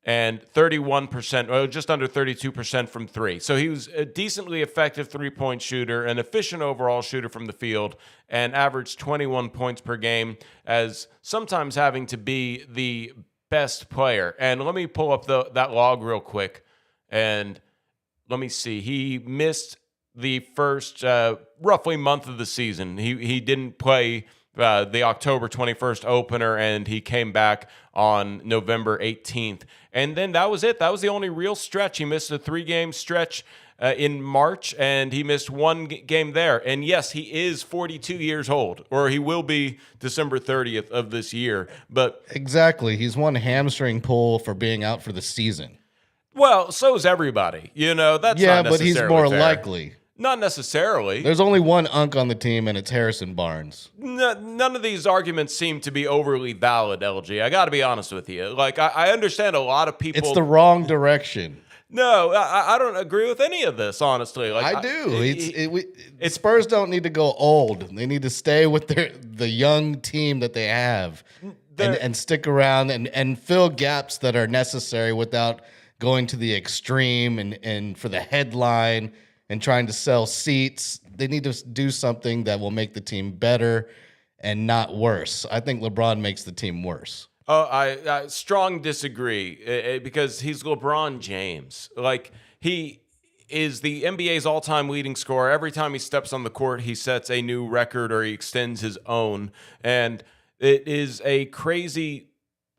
and 31%, or just under 32% from three. So he was a decently effective three-point shooter, an efficient overall shooter from the field, and averaged 21 points per game, as sometimes having to be the best player. And let me pull up that log real quick, and let me see. He missed the first roughly month of the season. He didn't play the October 21st opener, and he came back on November 18th. And then that was it. That was the only real stretch. He missed a 3-game stretch in March, and he missed one game there. And yes, he is 42 years old, or he will be December 30th of this year. But exactly. He's one hamstring pull for being out for the season. Well, so is everybody. That's not necessarily but he's more fair. likely. Not necessarily. There's only one unk on the team, and it's Harrison Barnes. None of these arguments seem to be overly valid, LG. I got to be honest with you. Like, I understand a lot of people. It's the wrong direction. No, I don't agree with any of this, honestly. Like, I do. Spurs don't need to go old. They need to stay with the young team that they have and stick around and fill gaps that are necessary without going to the extreme and for the headline and trying to sell seats. They need to do something that will make the team better and not worse. I think LeBron makes the team worse. Oh, I strong disagree because he's LeBron James. Like, he is the NBA's all-time leading scorer. Every time he steps on the court, he sets a new record or he extends his own. And it is a crazy,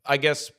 I guess,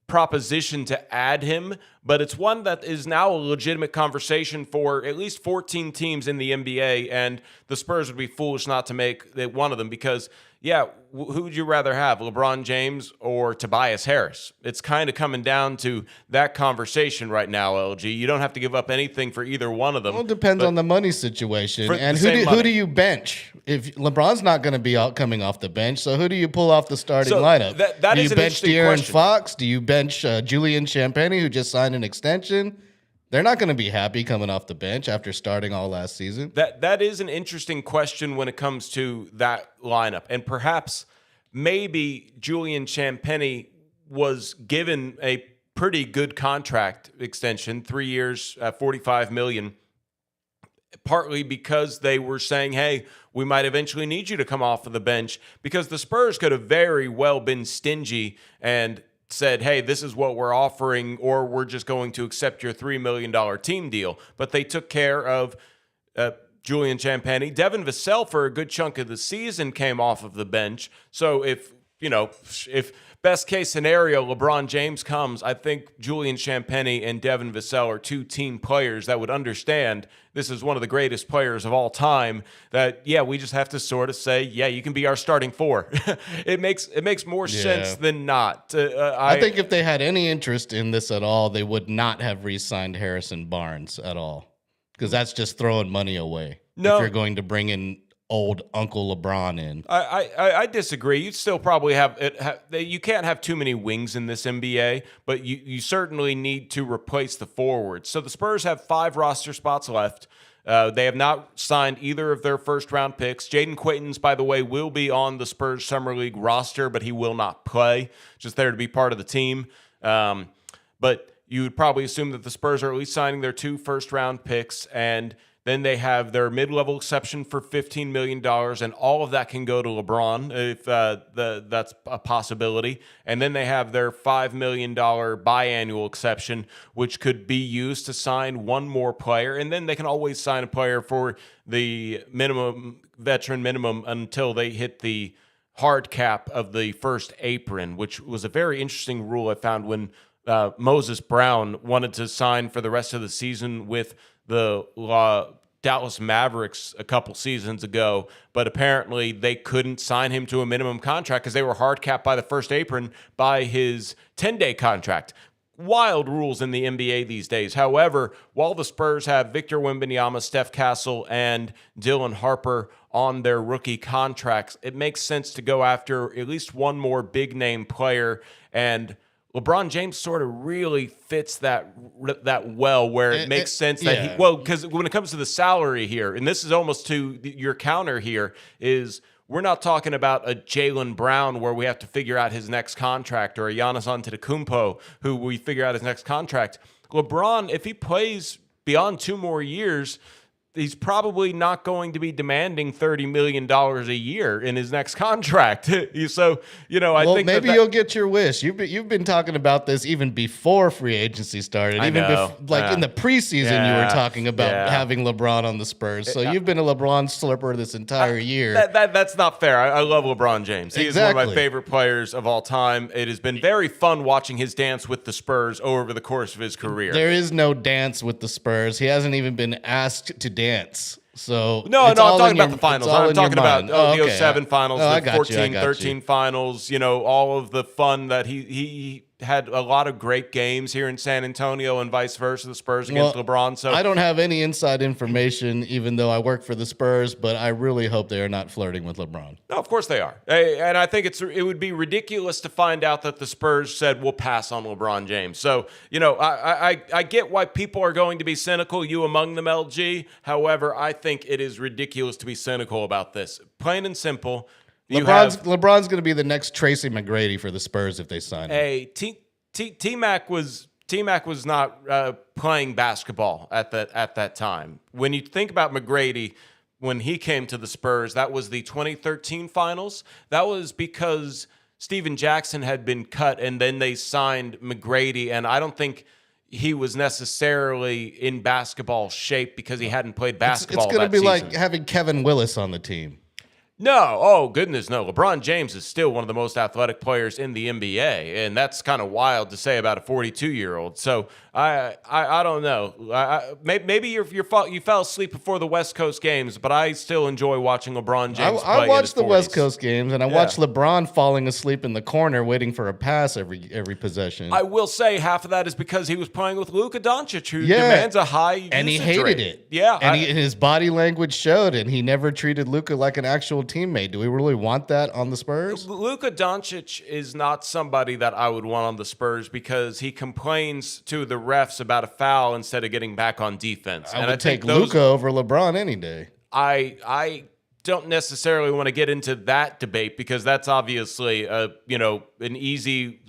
proposition to add him, but it's one that is now a legitimate conversation for at least 14 teams in the NBA, and the Spurs would be foolish not to make it one of them because, yeah, who would you rather have, LeBron James or Tobias Harris? It's kind of coming down to that conversation right now, LG. You don't have to give up anything for either one of them. Well, it depends on the money situation. And who do you bench? If LeBron's not going to be coming off the bench, so who do you pull off the starting lineup? That do you is an bench interesting De'Aaron question. Fox? Do you bench Julian Champagny, who just signed an extension? They're not going to be happy coming off the bench after starting all last season. That is an interesting question when it comes to that lineup. And perhaps maybe Julian Champagny was given a pretty good contract extension, 3 years, $45 million, partly because they were saying, hey, we might eventually need you to come off of the bench, because the Spurs could have very well been stingy and said, hey, this is what we're offering, or we're just going to accept your $3 million team deal. But they took care of Julian Champagny. Devin Vassell, for a good chunk of the season, came off of the bench. So if best case scenario, LeBron James comes, I think Julian Champagny and Devin Vassell are two team players that would understand this is one of the greatest players of all time, that, yeah, we just have to sort of say, yeah, you can be our starting four. It makes more sense than not. I think if they had any interest in this at all, they would not have re-signed Harrison Barnes at all, because that's just throwing money away. No. If you're going to bring in old Uncle LeBron in. I disagree. You still probably you can't have too many wings in this NBA, but you certainly need to replace the forwards. So the Spurs have 5 roster spots left. They have not signed either of their first-round picks. Jaden Quayton's, by the way, will be on the Spurs Summer League roster, but he will not play, just there to be part of the team. But you would probably assume that the Spurs are at least signing their 2 first-round picks, and then they have their mid-level exception for $15 million, and all of that can go to LeBron if that's a possibility. And then they have their $5 million biannual exception, which could be used to sign one more player. And then they can always sign a player for the veteran minimum until they hit the hard cap of the first apron, which was a very interesting rule I found when Moses Brown wanted to sign for the rest of the season with the Dallas Mavericks a couple seasons ago, but apparently they couldn't sign him to a minimum contract because they were hard capped by the first apron by his 10-day contract. Wild rules in the NBA these days. However, while the Spurs have Victor Wembanyama, Steph Castle, and Dylan Harper on their rookie contracts, it makes sense to go after at least one more big-name player, and LeBron James sort of really fits that well, where it makes sense that because when it comes to the salary here, and this is almost to your counter here, is we're not talking about a Jaylen Brown where we have to figure out his next contract, or a Giannis Antetokounmpo who we figure out his next contract. LeBron, if he plays beyond 2 more years, he's probably not going to be demanding $30 million a year in his next contract. So, I think maybe you'll get your wish. You've been talking about this even before free agency started. In the preseason, you were talking about having LeBron on the Spurs. So you've been a LeBron slurper this entire year. That's not fair. I love LeBron James. He is one of my favorite players of all time. It has been very fun watching his dance with the Spurs over the course of his career. There is no dance with the Spurs. He hasn't even been asked to dance. So no, I'm talking about the finals. I'm talking about the 07 finals, the 14, 13 finals, all of the fun that he had a lot of great games here in San Antonio and vice versa, the Spurs against LeBron. So I don't have any inside information, even though I work for the Spurs, but I really hope they are not flirting with LeBron. No, of course they are. And I think it would be ridiculous to find out that the Spurs said, we'll pass on LeBron James. So, I get why people are going to be cynical, you among them, LG. However, I think it is ridiculous to be cynical about this. Plain and simple. LeBron's going to be the next Tracy McGrady for the Spurs if they sign him. Hey, T-Mac was T-Mac was not playing basketball at that time. When you think about McGrady, when he came to the Spurs, that was the 2013 finals. That was because Steven Jackson had been cut, and then they signed McGrady, and I don't think he was necessarily in basketball shape because he hadn't played basketball. It's going to be season. like having Kevin Willis on the team. No, oh goodness, no. LeBron James is still one of the most athletic players in the NBA, and that's kind of wild to say about a 42-year-old. So I don't know. Maybe you fell asleep before the West Coast games, but I still enjoy watching LeBron James play. I watched the 40s. West Coast games, and I watched LeBron falling asleep in the corner, waiting for a pass every possession. I will say half of that is because he was playing with Luka Doncic, who demands a high and he usage hated rate. it. Yeah, and his body language showed, and he never treated Luka like an actual teammate. Do we really want that on the Spurs? Luka Doncic is not somebody that I would want on the Spurs because he complains to the refs about a foul instead of getting back on defense. I would take Luka over LeBron any day. I don't necessarily want to get into that debate because that's obviously an easy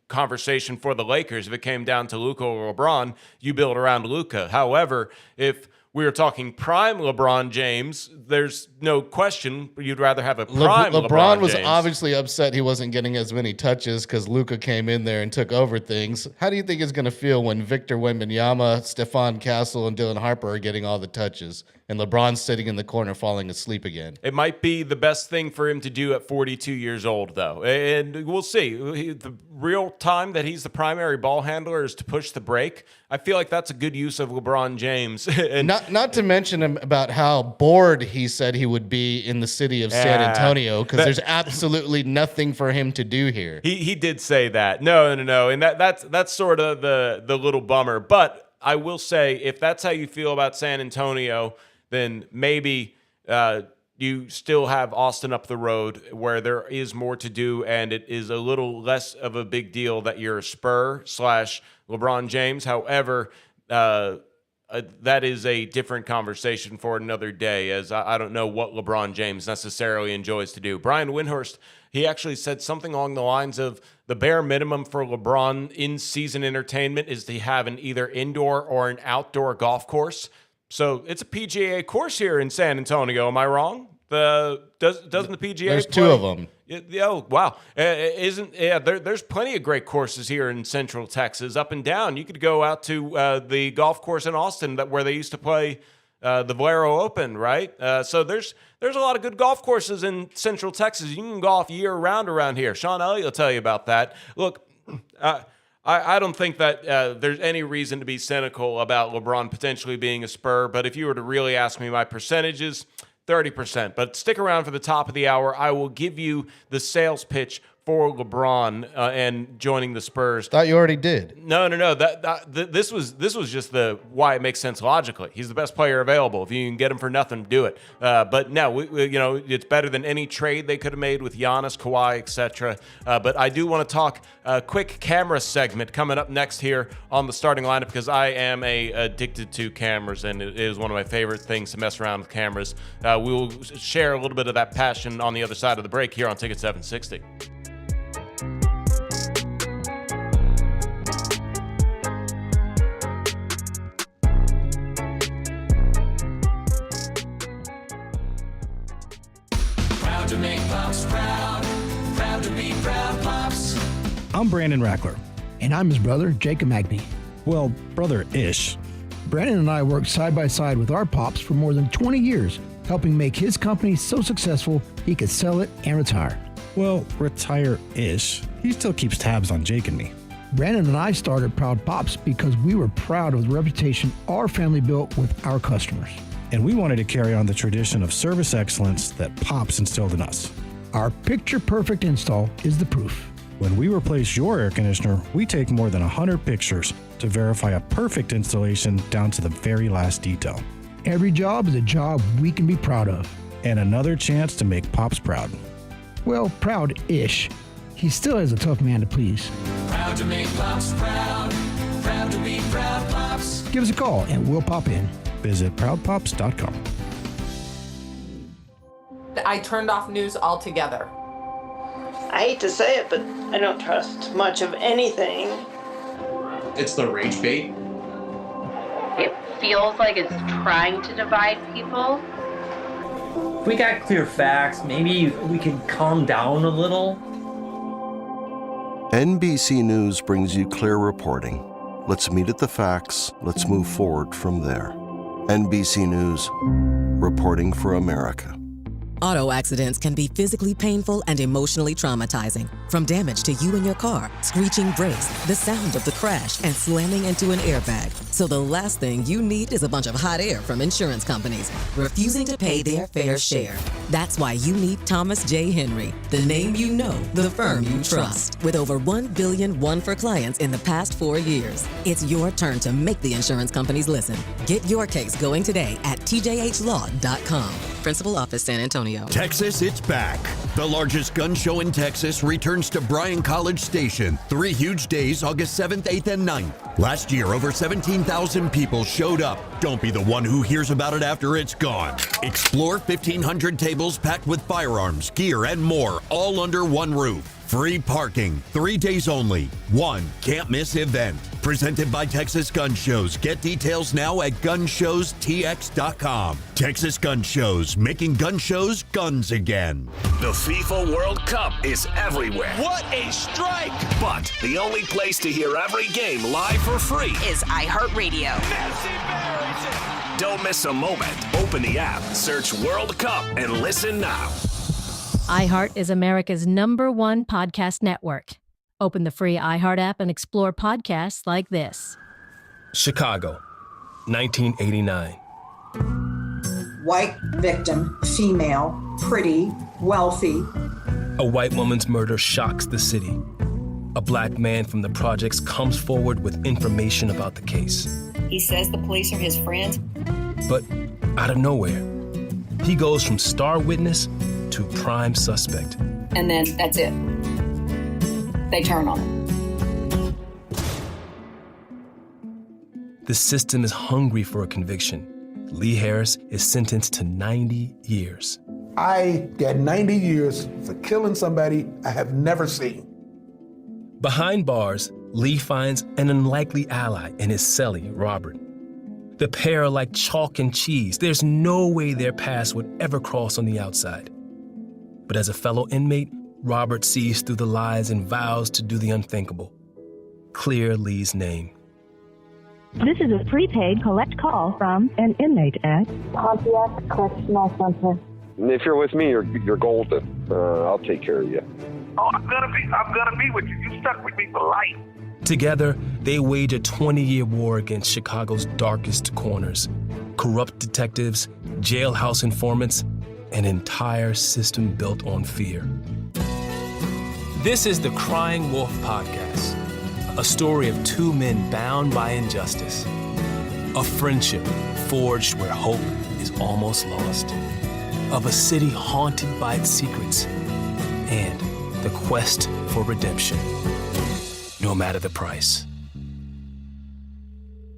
conversation for the Lakers. If it came down to Luka or LeBron, you build around Luka. However, if we were talking prime LeBron James, there's no question you'd rather have a prime LeBron was James. obviously upset he wasn't getting as many touches because Luka came in there and took over things. How do you think it's going to feel when Victor Wembanyama, Stephon Castle, and Dylan Harper are getting all the touches and LeBron's sitting in the corner falling asleep again? It might be the best thing for him to do at 42 years old, though. And we'll see. The real time that he's the primary ball handler is to push the break. I feel like that's a good use of LeBron James. And not to mention him about how bored he said he would be in the city of San Antonio because there's absolutely nothing for him to do here. He did say that. No. And that's sort of the little bummer. But I will say, if that's how you feel about San Antonio, then maybe you still have Austin up the road where there is more to do, and it is a little less of a big deal that you're a Spur / LeBron James. However, that is a different conversation for another day, as I don't know what LeBron James necessarily enjoys to do. Brian Windhorst, he actually said something along the lines of the bare minimum for LeBron in-season entertainment is to have an either indoor or an outdoor golf course. So it's a PGA course here in San Antonio. Am I wrong? Doesn't the PGA? There's two of them. Oh wow! There's plenty of great courses here in Central Texas, up and down. You could go out to the golf course in Austin where they used to play the Valero Open, right? So there's a lot of good golf courses in Central Texas. You can golf year round around here. Sean Elliott will tell you about that. Look. I don't think that there's any reason to be cynical about LeBron potentially being a Spur, but if you were to really ask me my percentages, 30%. But stick around for the top of the hour. I will give you the sales pitch for LeBron and joining the Spurs. Thought you already did. No. This was just the why it makes sense logically. He's the best player available. If you can get him for nothing, do it. But no, it's better than any trade they could have made with Giannis, Kawhi, etc. But I do want to talk a quick camera segment coming up next here on the starting lineup because I am addicted to cameras and it is one of my favorite things to mess around with cameras. We will share a little bit of that passion on the other side of the break here on Ticket 760. To make Pops proud to be proud Pops. I'm Brandon Rackler. And I'm his brother, Jacob Magny. Well, brother-ish. Brandon and I worked side by side with our Pops for more than 20 years, helping make his company so successful he could sell it and retire. Well, retire-ish. He still keeps tabs on Jake and me. Brandon and I started Proud Pops because we were proud of the reputation our family built with our customers. And we wanted to carry on the tradition of service excellence that Pops instilled in us. Our picture-perfect install is the proof. When we replace your air conditioner, we take more than 100 pictures to verify a perfect installation down to the very last detail. Every job is a job we can be proud of. And another chance to make Pops proud. Well, proud-ish. He still has a tough man to please. Proud to make Pops proud to be proud Pops. Give us a call and we'll pop in. Visit proudpops.com. I turned off news altogether. I hate to say it, but I don't trust much of anything. It's the rage bait. It feels like it's trying to divide people. If we got clear facts, maybe we could calm down a little. NBC News brings you clear reporting. Let's meet at the facts. Let's move forward from there. NBC News, reporting for America. Auto accidents can be physically painful and emotionally traumatizing. From damage to you and your car, screeching brakes, the sound of the crash, and slamming into an airbag. So the last thing you need is a bunch of hot air from insurance companies refusing to pay their fair share. That's why you need Thomas J. Henry, the name you know, the firm you trust. With over $1 billion won for clients in the past 4 years. It's your turn to make the insurance companies listen. Get your case going today at tjhlaw.com. Principal Office, San Antonio. Texas, it's back. The largest gun show in Texas returns to Bryan College Station. 3 huge days, August 7th, 8th, and 9th. Last year, over 17,000 people showed up. Don't be the one who hears about it after it's gone. Explore 1,500 tables packed with firearms, gear, and more, all under one roof. Free parking, 3 days only. One can't-miss event. Presented by Texas Gun Shows. Get details now at gunshowstx.com. Texas Gun Shows, making gun shows guns again. The FIFA World Cup is everywhere. What a strike! But the only place to hear every game live for free is iHeartRadio. Don't miss a moment. Open the app, search World Cup, and listen now. iHeart is America's #1 podcast network. Open the free iHeart app and explore podcasts like this. Chicago, 1989. White victim, female, pretty, wealthy. A white woman's murder shocks the city. A black man from the projects comes forward with information about the case. He says the police are his friends. But out of nowhere, he goes from star witness to prime suspect. And then that's it. They turn on him. The system is hungry for a conviction. Lee Harris is sentenced to 90 years. I got 90 years for killing somebody I have never seen. Behind bars, Lee finds an unlikely ally in his cellie, Robert. The pair are like chalk and cheese. There's no way their paths would ever cross on the outside. But as a fellow inmate, Robert sees through the lies and vows to do the unthinkable. Clear Lee's name. This is a prepaid collect call from an inmate at Pontiac Correctional Center. If you're with me, you're golden. I'll take care of you. Oh, I'm gonna be with you. You stuck with me for life. Together, they wage a 20-year war against Chicago's darkest corners. Corrupt detectives, jailhouse informants, an entire system built on fear. This is the Crying Wolf Podcast, a story of 2 men bound by injustice, a friendship forged where hope is almost lost, of a city haunted by its secrets, and the quest for redemption, no matter the price.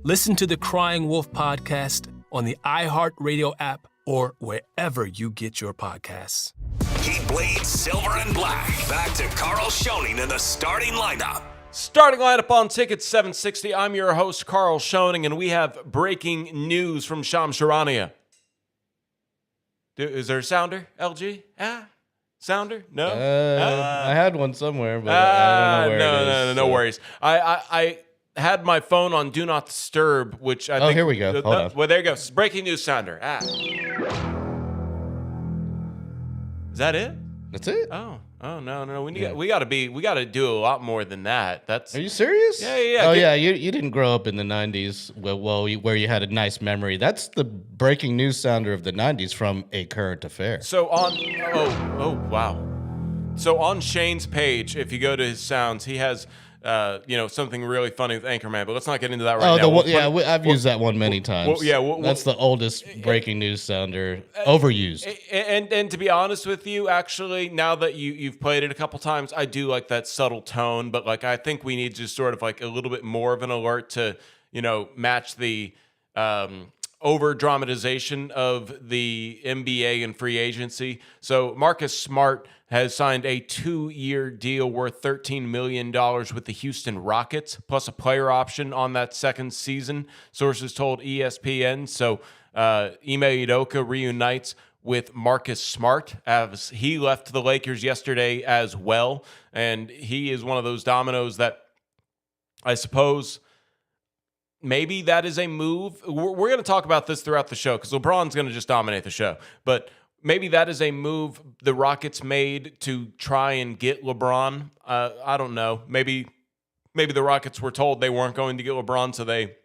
Listen to the Crying Wolf Podcast on the iHeartRadio app or wherever you get your podcasts. He bleeds silver and black. Back to Karl Schoening in the starting lineup. Starting lineup on Ticket 760. I'm your host, Karl Schoening, and we have breaking news from Shams Charania. Is there a sounder, LG? Sounder? No? I had one somewhere, but I don't know where it is. No worries. I had my phone on Do Not Disturb, which I think... Oh, here we go. Hold on. Well, there you go. Breaking news sounder. Is that it? That's it. Oh no. We got to do a lot more than that. Are you serious? Yeah. Oh yeah, you didn't grow up in the 90s where you had a nice memory. That's the breaking news sounder of the 90s from A Current Affair. So wow. So on Shane's page, if you go to his sounds, he has something really funny with Anchorman, but let's not get into that right now. I've used that one many times. That's the oldest breaking news sounder, overused. And to be honest with you, actually, now that you've played it a couple times, I do like that subtle tone, but like I think we need just sort of like a little bit more of an alert to, match the over dramatization of the NBA and free agency. So Marcus Smart has signed a 2-year deal worth $13 million with the Houston Rockets, plus a player option on that second season, sources told ESPN. So Ime Udoka reunites with Marcus Smart as he left the Lakers yesterday as well. And he is one of those dominoes that I suppose maybe that is a move. We're going to talk about this throughout the show because LeBron's going to just dominate the show. But maybe that is a move the Rockets made to try and get LeBron. I don't know. Maybe the Rockets were told they weren't going to get LeBron, so they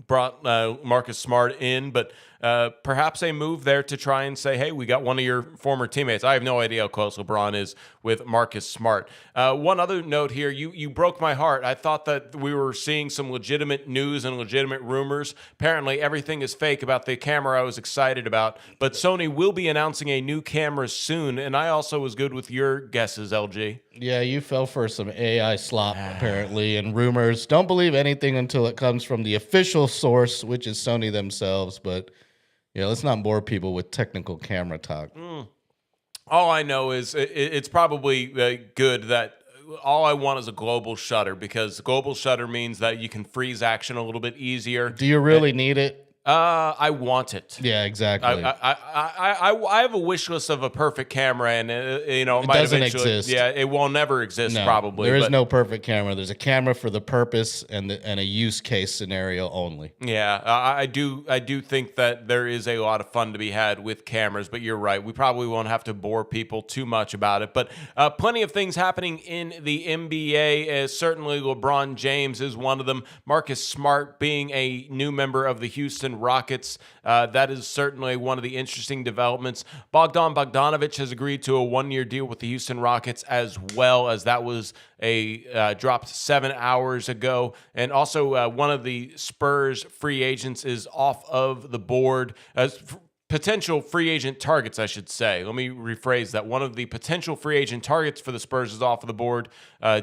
brought Marcus Smart in. But perhaps a move there to try and say, hey, we got one of your former teammates. I have no idea how close LeBron is with Marcus Smart. One other note here, you broke my heart. I thought that we were seeing some legitimate news and legitimate rumors. Apparently, everything is fake about the camera I was excited about. But Sony will be announcing a new camera soon, and I also was good with your guesses, LG. Yeah, you fell for some AI slop, apparently, and rumors. Don't believe anything until it comes from the official source, which is Sony themselves, but... yeah, let's not bore people with technical camera talk. All I know is it's probably good that all I want is a global shutter, because global shutter means that you can freeze action a little bit easier. Do you really need it? I want it. Yeah, exactly. I have a wish list of a perfect camera, and it might doesn't eventually exist. Yeah, it will never exist. No, probably. There is no perfect camera. There's a camera for the purpose and a use case scenario only. Yeah, I do think that there is a lot of fun to be had with cameras, but you're right. We probably won't have to bore people too much about it. But plenty of things happening in the NBA. Certainly LeBron James is one of them. Marcus Smart being a new member of the Houston Rockets. That is certainly one of the interesting developments. Bogdan Bogdanović has agreed to a 1-year deal with the Houston Rockets as well, as that was dropped 7 hours ago. And also one of the Spurs free agents is off of the board. Potential free agent targets, I should say. Let me rephrase that. One of the potential free agent targets for the Spurs is off of the board.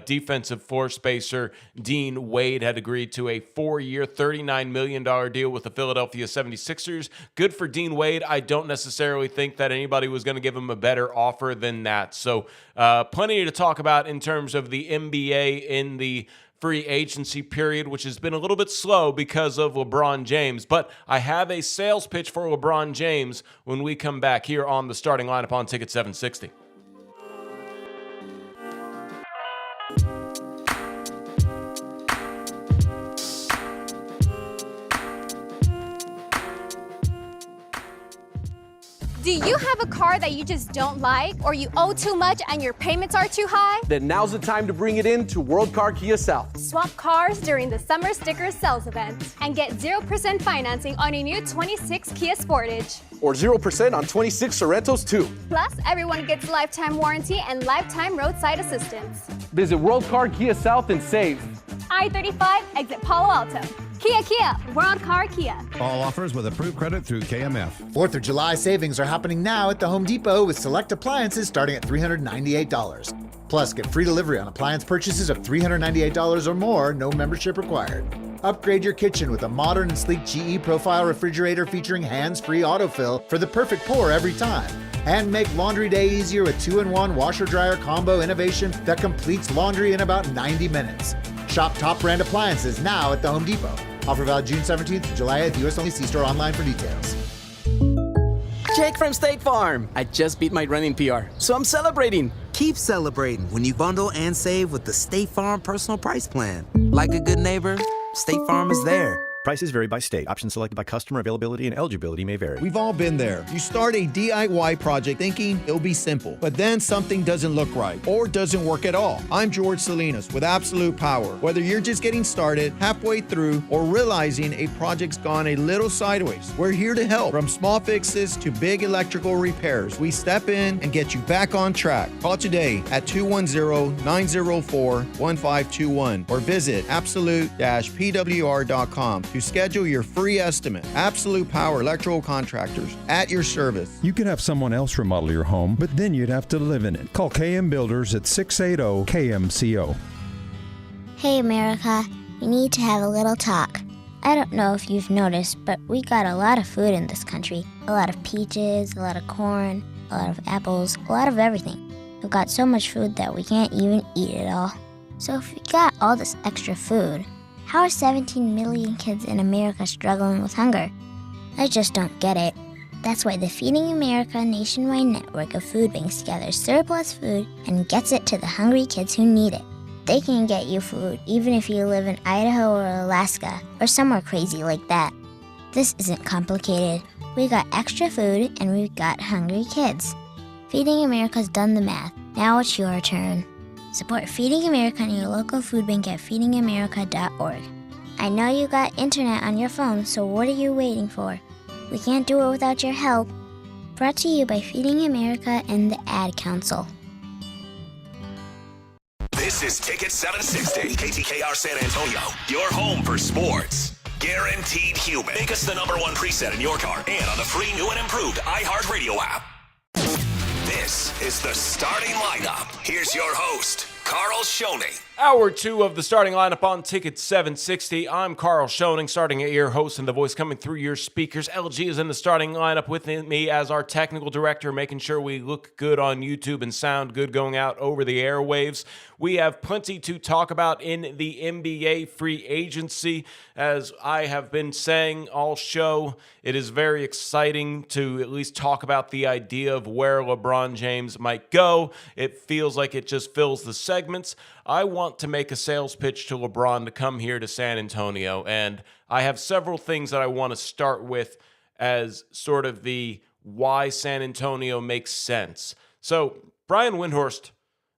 Defensive floor spacer Dean Wade had agreed to a 4-year, $39 million deal with the Philadelphia 76ers. Good for Dean Wade. I don't necessarily think that anybody was going to give him a better offer than that. So plenty to talk about in terms of the NBA in the free agency period, which has been a little bit slow because of LeBron James. But I have a sales pitch for LeBron James when we come back here on the Starting Lineup on Ticket 760. Do you have a car that you just don't like, or you owe too much and your payments are too high? Then now's the time to bring it in to World Car Kia South. Swap cars during the Summer Sticker Sales event and get 0% financing on a new 26 Kia Sportage. Or 0% on 26 Sorrentos too. Plus, everyone gets lifetime warranty and lifetime roadside assistance. Visit World Car Kia South and save. I-35, exit Palo Alto. Kia, World Car Kia. All offers with approved credit through KMF. 4th of July savings are happening now at the Home Depot with select appliances starting at $398. Plus, get free delivery on appliance purchases of $398 or more, no membership required. Upgrade your kitchen with a modern and sleek GE Profile refrigerator featuring hands-free autofill for the perfect pour every time. And make laundry day easier with 2-in-1 washer-dryer combo innovation that completes laundry in about 90 minutes. Shop top brand appliances now at the Home Depot. Offer valid June 17th to July 8th. US only. See store online for details. Jake from State Farm. I just beat my running PR, so I'm celebrating. Keep celebrating when you bundle and save with the State Farm Personal Price Plan. Like a good neighbor, State Farm is there. Prices vary by state. Options selected by customer. Availability and eligibility may vary. We've all been there. You start a DIY project thinking it'll be simple, but then something doesn't look right or doesn't work at all. I'm George Salinas with Absolute Power. Whether you're just getting started, halfway through, or realizing a project's gone a little sideways, we're here to help. From small fixes to big electrical repairs, we step in and get you back on track. Call today at 210-904-1521 or visit absolute-pwr.com to schedule your free estimate. Absolute Power Electrical Contractors, at your service. You could have someone else remodel your home, but then you'd have to live in it. Call KM Builders at 680-KMCO. Hey, America. We need to have a little talk. I don't know if you've noticed, but we got a lot of food in this country. A lot of peaches, a lot of corn, a lot of apples, a lot of everything. We've got so much food that we can't even eat it all. So if we got all this extra food, how are 17 million kids in America struggling with hunger? I just don't get it. That's why the Feeding America nationwide network of food banks gathers surplus food and gets it to the hungry kids who need it. They can get you food even if you live in Idaho or Alaska or somewhere crazy like that. This isn't complicated. We got extra food and we've got hungry kids. Feeding America's done the math. Now it's your turn. Support Feeding America and your local food bank at feedingamerica.org. I know you got internet on your phone, so what are you waiting for? We can't do it without your help. Brought to you by Feeding America and the Ad Council. This is Ticket 760, KTKR San Antonio, your home for sports. Guaranteed human. Make us the #1 preset in your car and on the free new and improved iHeartRadio app. This is the starting lineup. Here's your host, Karl Schoening. Hour 2 of the starting lineup on Ticket 760. I'm Karl Schoening, starting at your host and the voice coming through your speakers. LG is in the starting lineup with me as our technical director, making sure we look good on YouTube and sound good going out over the airwaves. We have plenty to talk about in the NBA free agency. As I have been saying all show, it is very exciting to at least talk about the idea of where LeBron James might go. It feels like it just fills the segments. I want to make a sales pitch to LeBron to come here to San Antonio, and I have several things that I want to start with as sort of the why San Antonio makes sense. So Brian Windhorst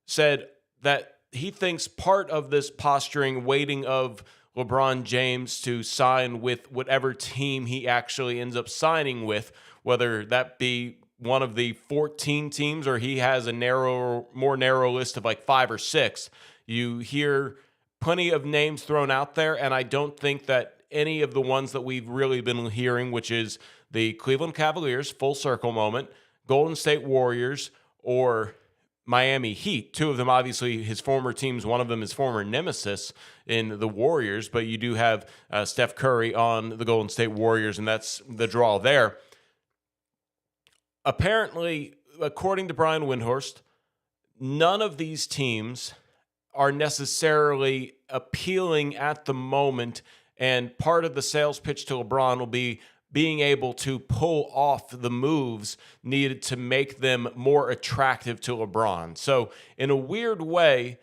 said that he thinks part of this posturing, waiting of LeBron James to sign with whatever team he actually ends up signing with, whether that be one of the 14 teams or he has a more narrow list of like 5 or 6. You hear plenty of names thrown out there, and I don't think that any of the ones that we've really been hearing, which is the Cleveland Cavaliers, full circle moment, Golden State Warriors, or Miami Heat. 2 of them, obviously, his former teams. One of them is former nemesis in the Warriors, but you do have Steph Curry on the Golden State Warriors, and that's the draw there. Apparently, according to Brian Windhorst, none of these teams are necessarily appealing at the moment, and part of the sales pitch to LeBron will be being able to pull off the moves needed to make them more attractive to LeBron. So in a weird way,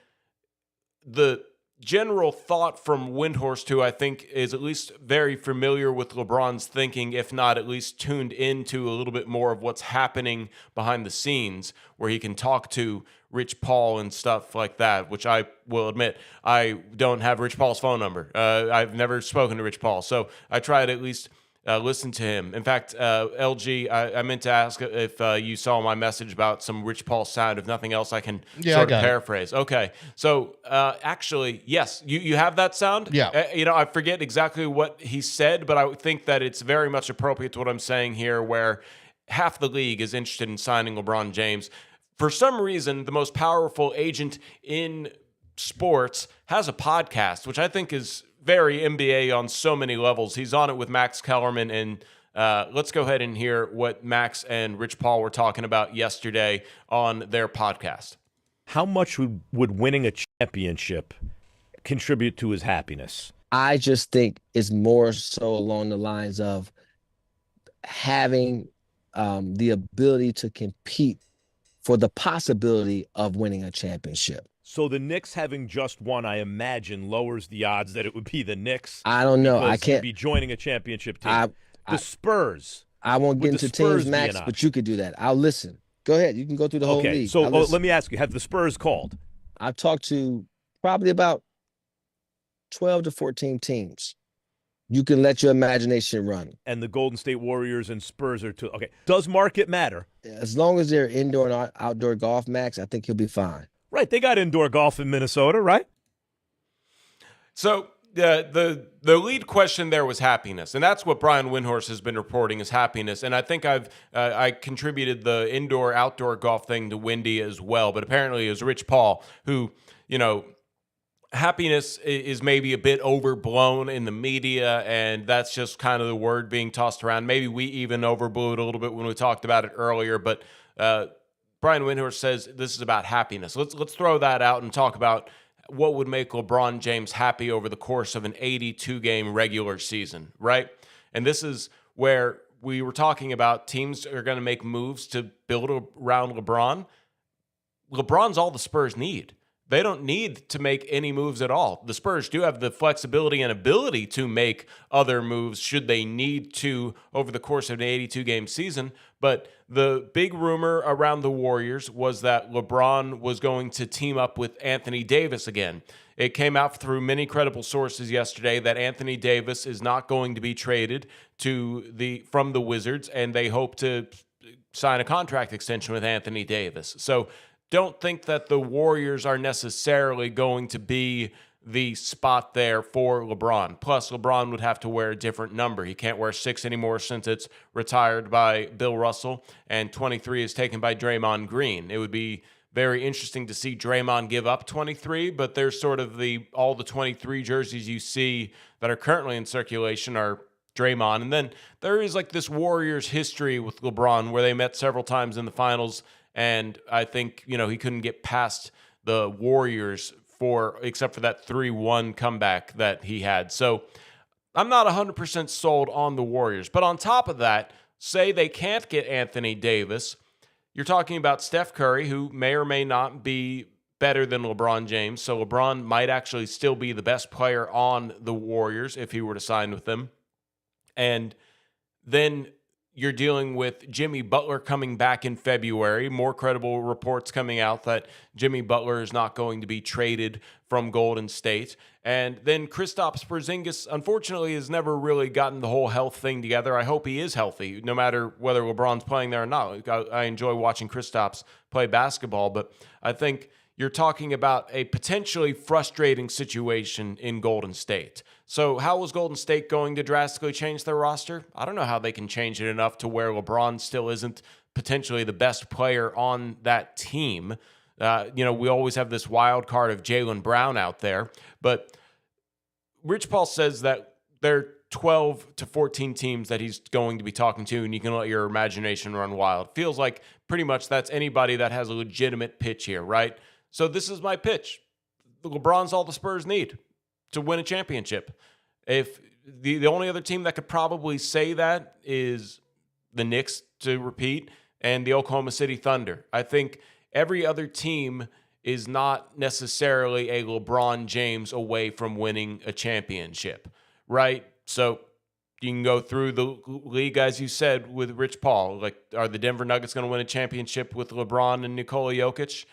the general thought from Windhorst, who I think is at least very familiar with LeBron's thinking, if not at least tuned into a little bit more of what's happening behind the scenes, where he can talk to Rich Paul and stuff like that, which I will admit, I don't have Rich Paul's phone number. I've never spoken to Rich Paul, so I try to at least listen to him. In fact, LG, I meant to ask if you saw my message about some Rich Paul sound. If nothing else, I can sort of paraphrase. Okay, so actually, yes, you have that sound? Yeah. I forget exactly what he said, but I think that it's very much appropriate to what I'm saying here, where half the league is interested in signing LeBron James. For some reason, the most powerful agent in sports has a podcast, which I think is very NBA on so many levels. He's on it with Max Kellerman, and let's go ahead and hear what Max and Rich Paul were talking about yesterday on their podcast. How much would winning a championship contribute to his happiness? I just think it's more so along the lines of having the ability to compete for the possibility of winning a championship. So the Knicks having just won, I imagine, lowers the odds that it would be the Knicks. I don't know. I can't be joining a championship team. The Spurs. I won't get into teams, Max, but you could do that. I'll listen. Go ahead. You can go through the whole league. Okay, so let me ask you, have the Spurs called? I've talked to probably about 12 to 14 teams. You can let your imagination run. And the Golden State Warriors and Spurs are too. Okay. Does market matter? As long as they're indoor and outdoor golf, Max, I think he'll be fine. Right. They got indoor golf in Minnesota, right? So the lead question there was happiness, and that's what Brian Windhorst has been reporting is happiness. And I think I contributed the indoor-outdoor golf thing to Windy as well, but apparently it was Rich Paul who, happiness is maybe a bit overblown in the media, and that's just kind of the word being tossed around. Maybe we even overblew it a little bit when we talked about it earlier, but Brian Windhorst says this is about happiness. Let's throw that out and talk about what would make LeBron James happy over the course of an 82-game regular season, right? And this is where we were talking about teams are going to make moves to build around LeBron. LeBron's all the Spurs need. They don't need to make any moves at all. The Spurs do have the flexibility and ability to make other moves should they need to over the course of an 82-game season. But the big rumor around the Warriors was that LeBron was going to team up with Anthony Davis again. It came out through many credible sources yesterday that Anthony Davis is not going to be traded from the Wizards, and they hope to sign a contract extension with Anthony Davis. So don't think that the Warriors are necessarily going to be the spot there for LeBron. Plus, LeBron would have to wear a different number. He can't wear 6 anymore since it's retired by Bill Russell, and 23 is taken by Draymond Green. It would be very interesting to see Draymond give up 23, but there's sort of all the 23 jerseys you see that are currently in circulation are Draymond. And then there is like this Warriors history with LeBron where they met several times in the finals, and I think, he couldn't get past the Warriors except for that 3-1 comeback that he had. So I'm not 100% sold on the Warriors. But on top of that, say they can't get Anthony Davis, you're talking about Steph Curry, who may or may not be better than LeBron James. So LeBron might actually still be the best player on the Warriors if he were to sign with them. And then you're dealing with Jimmy Butler coming back in February. More credible reports coming out that Jimmy Butler is not going to be traded from Golden State. And then Kristaps Porzingis, unfortunately, has never really gotten the whole health thing together. I hope he is healthy, no matter whether LeBron's playing there or not. I enjoy watching Kristaps play basketball, but I think you're talking about a potentially frustrating situation in Golden State. So how is Golden State going to drastically change their roster? I don't know how they can change it enough to where LeBron still isn't potentially the best player on that team. We always have this wild card of Jaylen Brown out there, but Rich Paul says that there are 12 to 14 teams that he's going to be talking to, and you can let your imagination run wild. Feels like pretty much that's anybody that has a legitimate pitch here, right? So this is my pitch. LeBron's all the Spurs need to win a championship. If the only other team that could probably say that is the Knicks, to repeat, and the Oklahoma City Thunder. I think every other team is not necessarily a LeBron James away from winning a championship, right? So you can go through the league, as you said, with Rich Paul. Like, are the Denver Nuggets going to win a championship with LeBron and Nikola Jokic?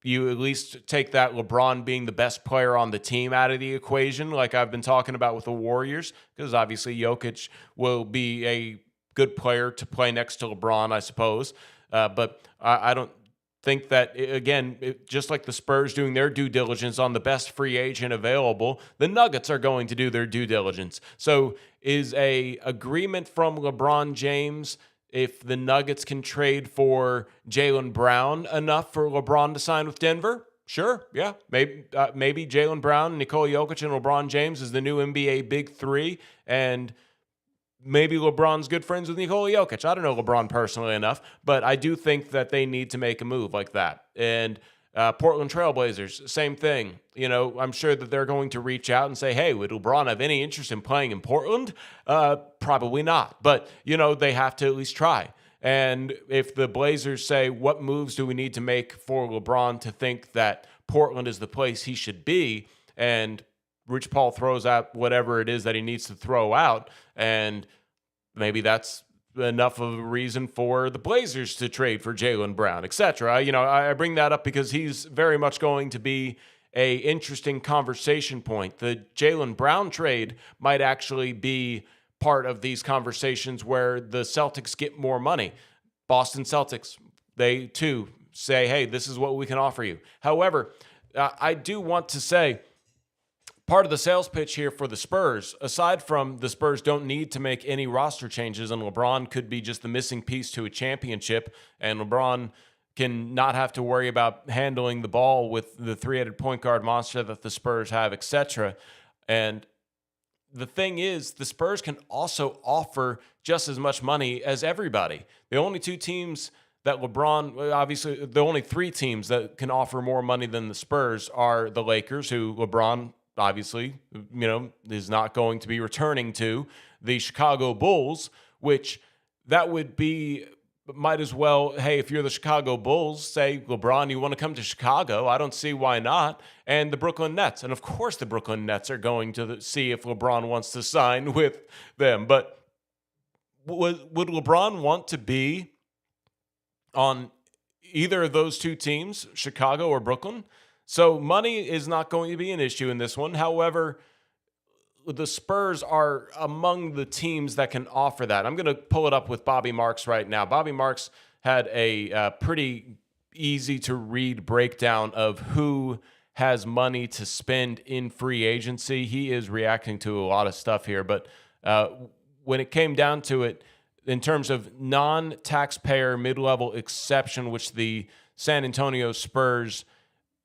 You at least take that LeBron being the best player on the team out of the equation, like I've been talking about with the Warriors, because obviously Jokic will be a good player to play next to LeBron, I suppose. But I don't think that, again, just like the Spurs doing their due diligence on the best free agent available, the Nuggets are going to do their due diligence. So is a agreement from LeBron James, if the Nuggets can trade for Jaylen Brown, enough for LeBron to sign with Denver? Sure, yeah. Maybe Jaylen Brown, Nikola Jokic, and LeBron James is the new NBA Big Three, and maybe LeBron's good friends with Nikola Jokic. I don't know LeBron personally enough, but I do think that they need to make a move like that. And Portland Trailblazers, same thing. I'm sure that they're going to reach out and say, hey, would LeBron have any interest in playing in Portland? Probably not. But, they have to at least try. And if the Blazers say, what moves do we need to make for LeBron to think that Portland is the place he should be? And Rich Paul throws out whatever it is that he needs to throw out, and maybe that's enough of a reason for the Blazers to trade for Jaylen Brown, etc. I bring that up because he's very much going to be a interesting conversation point. The Jaylen Brown trade might actually be part of these conversations where the Celtics get more money. Boston Celtics, they too say, hey, this is what we can offer you. However, I do want to say, part of the sales pitch here for the Spurs, aside from the Spurs don't need to make any roster changes and LeBron could be just the missing piece to a championship, and LeBron can not have to worry about handling the ball with the three-headed point guard monster that the Spurs have, etc. And the thing is, the Spurs can also offer just as much money as everybody. The only two teams that LeBron, obviously, the only three teams that can offer more money than the Spurs are the Lakers, who LeBron, obviously, is not going to be returning to, the Chicago Bulls, which that would be, might as well, hey, if you're the Chicago Bulls, say, LeBron, you want to come to Chicago? I don't see why not. And the Brooklyn Nets. And of course the Brooklyn Nets are going to see if LeBron wants to sign with them. But would LeBron want to be on either of those two teams, Chicago or Brooklyn? So money is not going to be an issue in this one. However, the Spurs are among the teams that can offer that. I'm going to pull it up with Bobby Marks right now. Bobby Marks had a pretty easy to read breakdown of who has money to spend in free agency. He is reacting to a lot of stuff here, but when it came down to it, in terms of non-taxpayer mid-level exception, which the San Antonio Spurs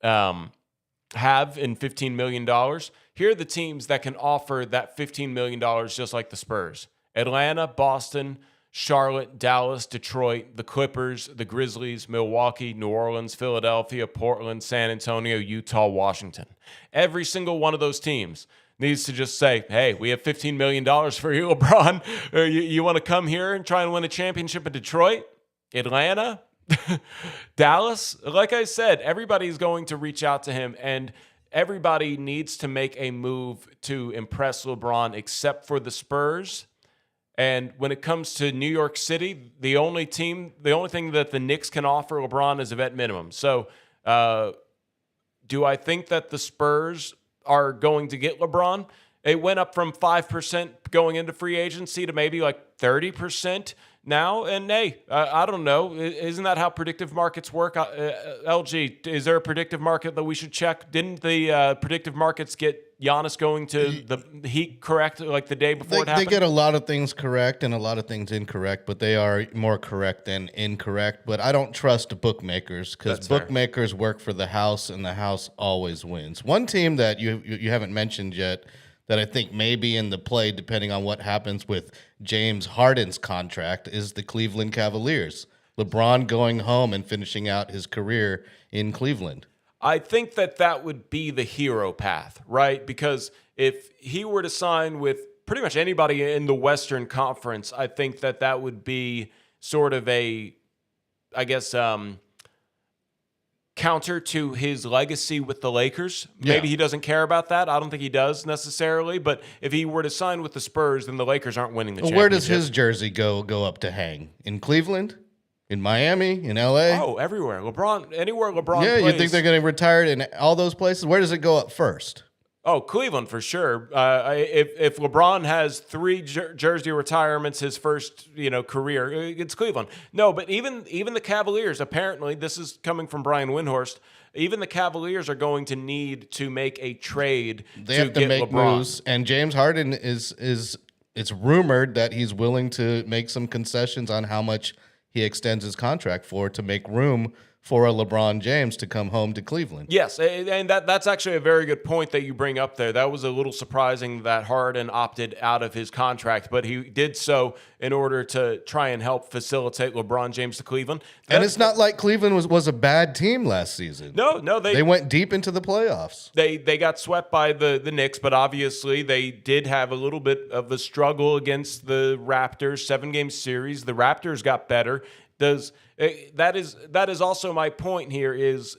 have in $15 million, here are the teams that can offer that $15 million just like the Spurs. Atlanta, Boston, Charlotte, Dallas, Detroit, the Clippers, the Grizzlies, Milwaukee, New Orleans, Philadelphia, Portland, San Antonio, Utah, Washington. Every single one of those teams needs to just say, hey, we have $15 million for you, LeBron. You want to come here and try and win a championship in Detroit? Atlanta? Dallas? Like I said, everybody's going to reach out to him, and everybody needs to make a move to impress LeBron except for the Spurs. And when it comes to New York City, the only thing that the Knicks can offer LeBron is a vet minimum. So do I think that the Spurs are going to get LeBron? It went up from 5% going into free agency to maybe like 30% now. And hey, I don't know. Isn't that how predictive markets work? LG, is there a predictive market that we should check? Didn't the predictive markets get Giannis going to the Heat correct like the day before it happened? They get a lot of things correct and a lot of things incorrect, but they are more correct than incorrect. But I don't trust bookmakers because bookmakers work for the house, and the house always wins. One team that you haven't mentioned yet that I think may be in the play, depending on what happens with James Harden's contract, is the Cleveland Cavaliers. LeBron going home and finishing out his career in Cleveland. I think that would be the hero path, right? Because if he were to sign with pretty much anybody in the Western Conference, I think that would be sort of a, I guess, counter to his legacy with the Lakers. Maybe he doesn't care about that. I don't think he does necessarily. But if he were to sign with the Spurs, then the Lakers aren't winning the championship. Where does his jersey go up to hang? In Cleveland? In Miami? In L.A.? Oh, everywhere. Anywhere LeBron plays. plays. You think they're going to retire in all those places? Where does it go up first? Oh, Cleveland for sure. If LeBron has 3 jersey retirements his first career, it's Cleveland. No, but even the Cavaliers, apparently, this is coming from Brian Windhorst, even the Cavaliers are going to need to make a trade they have to make LeBron moves. And James Harden is it's rumored that he's willing to make some concessions on how much he extends his contract for to make room for a LeBron James to come home to Cleveland. Yes, and that's actually a very good point that you bring up there. That was a little surprising that Harden opted out of his contract, but he did so in order to try and help facilitate LeBron James to Cleveland. And it's not like Cleveland was a bad team last season. No, they went deep into the playoffs. They got swept by the Knicks, but obviously they did have a little bit of a struggle against the Raptors, 7-game series. The Raptors got better. That is also my point here is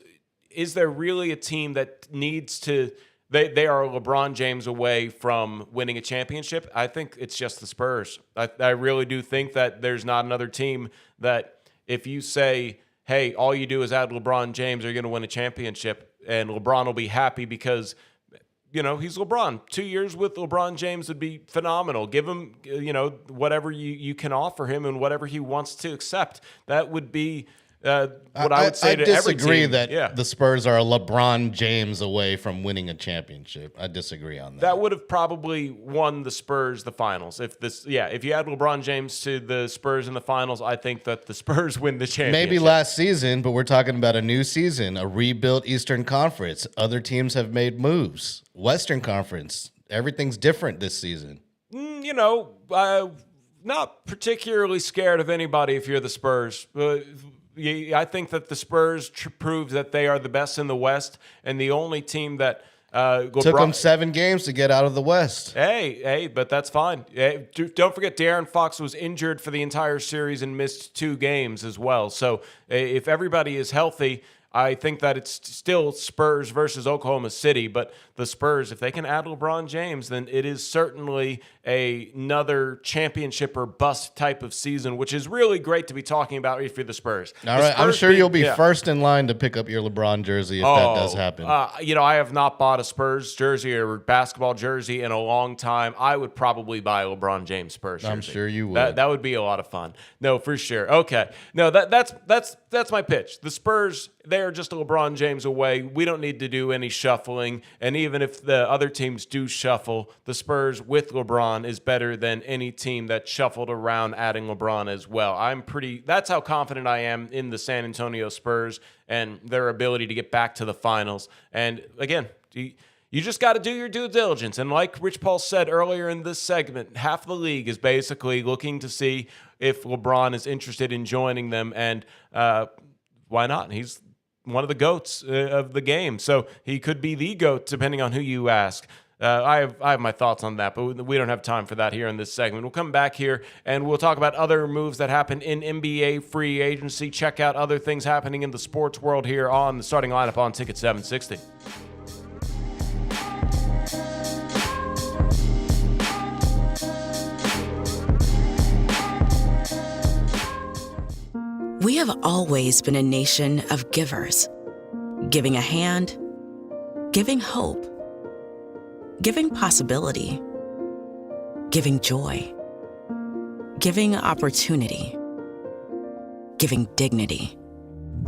there really a team that needs to they are LeBron James away from winning a championship? I think it's just the Spurs. I really do think that there's not another team that if you say, hey, all you do is add LeBron James, you're going to win a championship, and LeBron will be happy because he's LeBron. 2 years with LeBron James would be phenomenal. Give him, whatever you can offer him and whatever he wants to accept. That would be What I would say to every disagree team, that the Spurs are a LeBron James away from winning a championship. I disagree on that. That would have probably won the Spurs the finals. If you add LeBron James to the Spurs in the finals, I think that the Spurs win the championship. Maybe last season, but we're talking about a new season, a rebuilt Eastern Conference. Other teams have made moves. Western Conference, everything's different this season. Not particularly scared of anybody if you're the Spurs. I think that the Spurs proved that they are the best in the West, and the only team that took them 7 games to get out of the West. Hey, but that's fine. Hey, don't forget, De'Aaron Fox was injured for the entire series and missed 2 games as well. So if everybody is healthy, I think that it's still Spurs versus Oklahoma City, but the Spurs, if they can add LeBron James, then it is certainly another championship or bust type of season, which is really great to be talking about if you're the Spurs. All right, I'm sure you'll be first in line to pick up your LeBron jersey if that does happen. I have not bought a Spurs jersey or basketball jersey in a long time. I would probably buy a LeBron James Spurs jersey. I'm sure you would. That would be a lot of fun. No, for sure. Okay. No, that's my pitch. The Spurs, they're just a LeBron James away. We don't need to do any shuffling. And even if the other teams do shuffle, the Spurs with LeBron is better than any team that shuffled around adding LeBron as well. That's how confident I am in the San Antonio Spurs and their ability to get back to the finals. And again, you just got to do your due diligence. And like Rich Paul said earlier in this segment, half the league is basically looking to see if LeBron is interested in joining them. And why not? He's one of the GOATs of the game. So he could be the GOAT, depending on who you ask. I have my thoughts on that, but we don't have time for that here in this segment. We'll come back here, and we'll talk about other moves that happen in NBA free agency. Check out other things happening in the sports world here on the Starting Lineup on Ticket 760. We have always been a nation of givers, giving a hand, giving hope, giving possibility, giving joy, giving opportunity, giving dignity.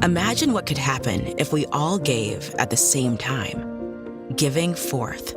Imagine what could happen if we all gave at the same time, giving forth.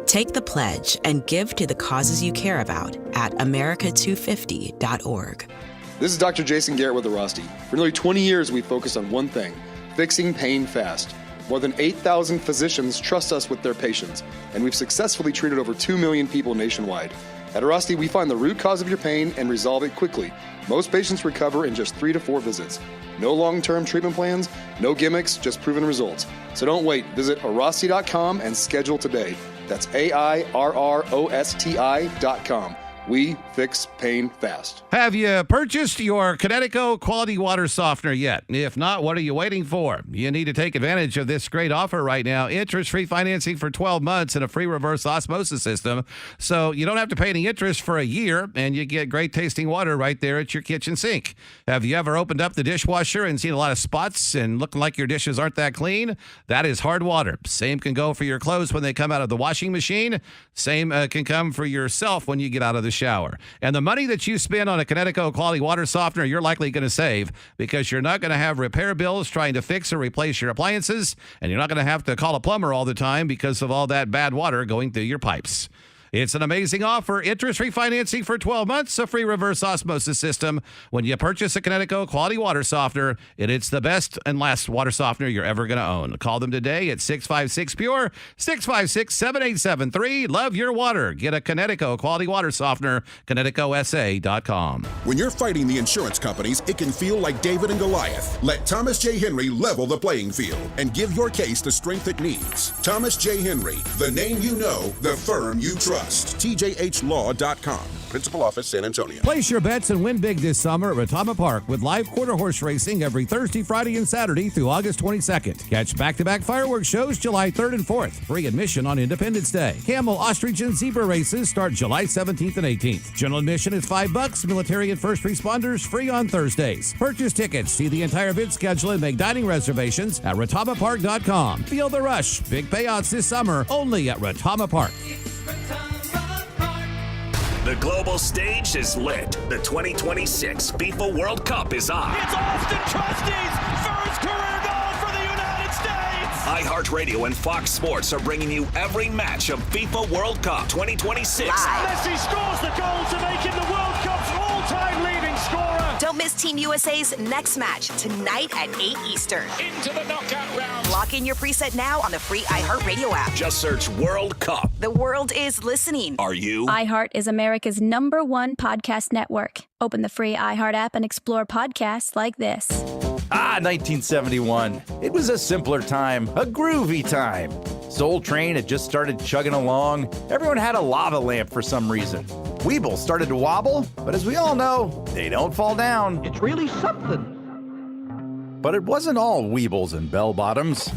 Take the pledge and give to the causes you care about at america250.org. This is Dr. Jason Garrett with Arasti. For nearly 20 years, we focused on one thing, fixing pain fast. More than 8,000 physicians trust us with their patients, and we've successfully treated over 2 million people nationwide. At Arasti, we find the root cause of your pain and resolve it quickly. Most patients recover in just 3 to 4 visits. No long-term treatment plans, no gimmicks, just proven results. So don't wait. Visit Arasti.com and schedule today. That's AIRROSTI.com. We fix pain fast. Have you purchased your Connecticut Quality Water Softener yet? If not, what are you waiting for? You need to take advantage of this great offer right now. Interest-free financing for 12 months and a free reverse osmosis system. So you don't have to pay any interest for a year, and you get great tasting water right there at your kitchen sink. Have you ever opened up the dishwasher and seen a lot of spots and looking like your dishes aren't that clean? That is hard water. Same can go for your clothes when they come out of the washing machine. Same can come for yourself when you get out of the shower. And the money that you spend on a Connecticut Quality Water Softener, you're likely going to save because you're not going to have repair bills trying to fix or replace your appliances, and you're not going to have to call a plumber all the time because of all that bad water going through your pipes. It's an amazing offer. Interest-free financing for 12 months, a free reverse osmosis system. When you purchase a Connecticut Quality Water Softener, it's the best and last water softener you're ever going to own. Call them today at 656-PURE, 656-7873. Love your water. Get a Connecticut Quality Water Softener, ConnecticutSA.com. When you're fighting the insurance companies, it can feel like David and Goliath. Let Thomas J. Henry level the playing field and give your case the strength it needs. Thomas J. Henry, the name you know, the firm you trust. TJHLaw.com. Principal Office, San Antonio. Place your bets and win big this summer at Retama Park with live quarter horse racing every Thursday, Friday, and Saturday through August 22nd. Catch back-to-back fireworks shows July 3rd and 4th. Free admission on Independence Day. Camel, ostrich, and zebra races start July 17th and 18th. General admission is $5. Military and first responders free on Thursdays. Purchase tickets, see the entire bid schedule, and make dining reservations at RetamaPark.com. Feel the rush. Big payouts this summer only at Retama Park. The The global stage is lit. The 2026 FIFA World Cup is on. It's Austin Trusty's first career goal for the United States! iHeartRadio and Fox Sports are bringing you every match of FIFA World Cup 2026. Messi scores the goal to make him the World Cup's all-time leading scorer. Don't miss Team USA's next match tonight at 8 Eastern. Into the knockout round. Lock in your preset now on the free iHeartRadio app. Just search World Cup. The world is listening. Are you? iHeart is America's #1 podcast network. Open the free iHeart app and explore podcasts like this. 1971. It was a simpler time, a groovy time. Soul Train had just started chugging along. Everyone had a lava lamp for some reason. Weeble started to wobble, but as we all know, they don't fall down. It's really something. But it wasn't all Weebles and bell-bottoms.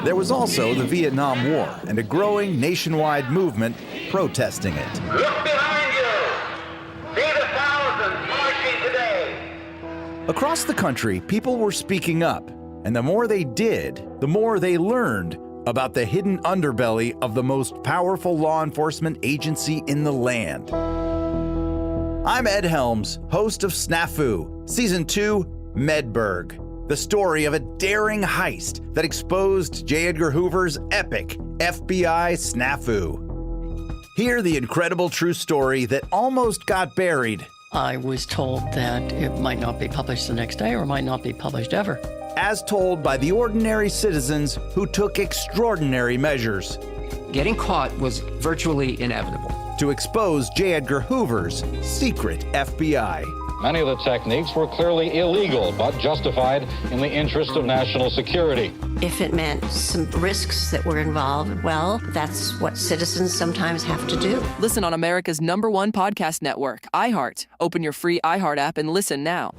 There was also the Vietnam War and a growing nationwide movement protesting it. Look behind you. See the thousands marching today. Across the country, people were speaking up, and the more they did, the more they learned about the hidden underbelly of the most powerful law enforcement agency in the land. I'm Ed Helms, host of Snafu, Season 2, Medberg, the story of a daring heist that exposed J. Edgar Hoover's epic FBI snafu. Hear the incredible true story that almost got buried. I was told that it might not be published the next day or might not be published ever. As told by the ordinary citizens who took extraordinary measures. Getting caught was virtually inevitable. To expose J. Edgar Hoover's secret FBI. Many of the techniques were clearly illegal, but justified in the interest of national security. If it meant some risks that were involved, well, that's what citizens sometimes have to do. Listen on America's #1 podcast network, iHeart. Open your free iHeart app and listen now.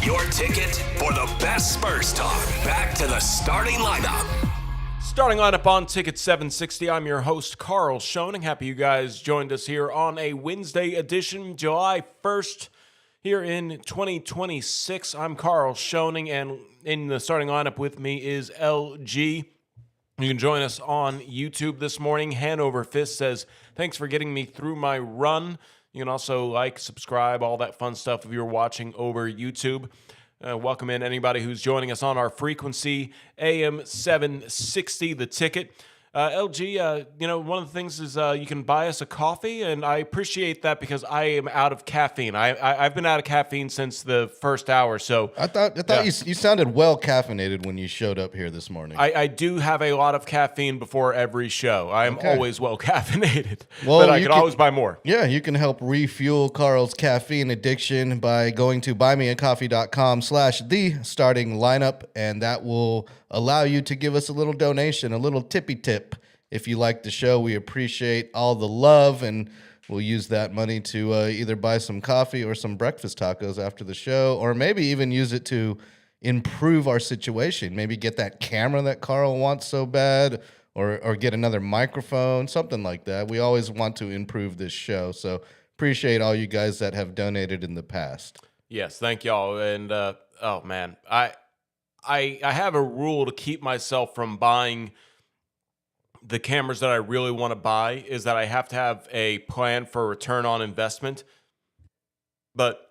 Your ticket for the best Spurs talk. Back to the starting lineup. Starting lineup on Ticket 760, I'm your host, Karl Schoening. Happy you guys joined us here on a Wednesday edition, July 1st. Here in 2026, I'm Karl Schoening, and in the starting lineup with me is LG. You can join us on YouTube this morning. Hanover Fist says, thanks for getting me through my run. You can also like, subscribe, all that fun stuff if you're watching over YouTube. Welcome in anybody who's joining us on our frequency, AM 760, The Ticket. LG, one of the things is you can buy us a coffee, and I appreciate that because I am out of caffeine. I've been out of caffeine since the first hour. So I thought you sounded well caffeinated when you showed up here this morning. I do have a lot of caffeine before every show. I am always well caffeinated, well, but I can always buy more. Yeah, you can help refuel Karl's caffeine addiction by going to buymeacoffee.com/the-starting-lineup, and that will allow you to give us a little donation, a little tippy tip. If you like the show, we appreciate all the love, and we'll use that money to either buy some coffee or some breakfast tacos after the show, or maybe even use it to improve our situation. Maybe get that camera that Karl wants so bad, or get another microphone, something like that. We always want to improve this show, so appreciate all you guys that have donated in the past. Yes, thank y'all. And oh man, I have a rule to keep myself from buying the cameras that I really want to buy, is that I have to have a plan for return on investment. But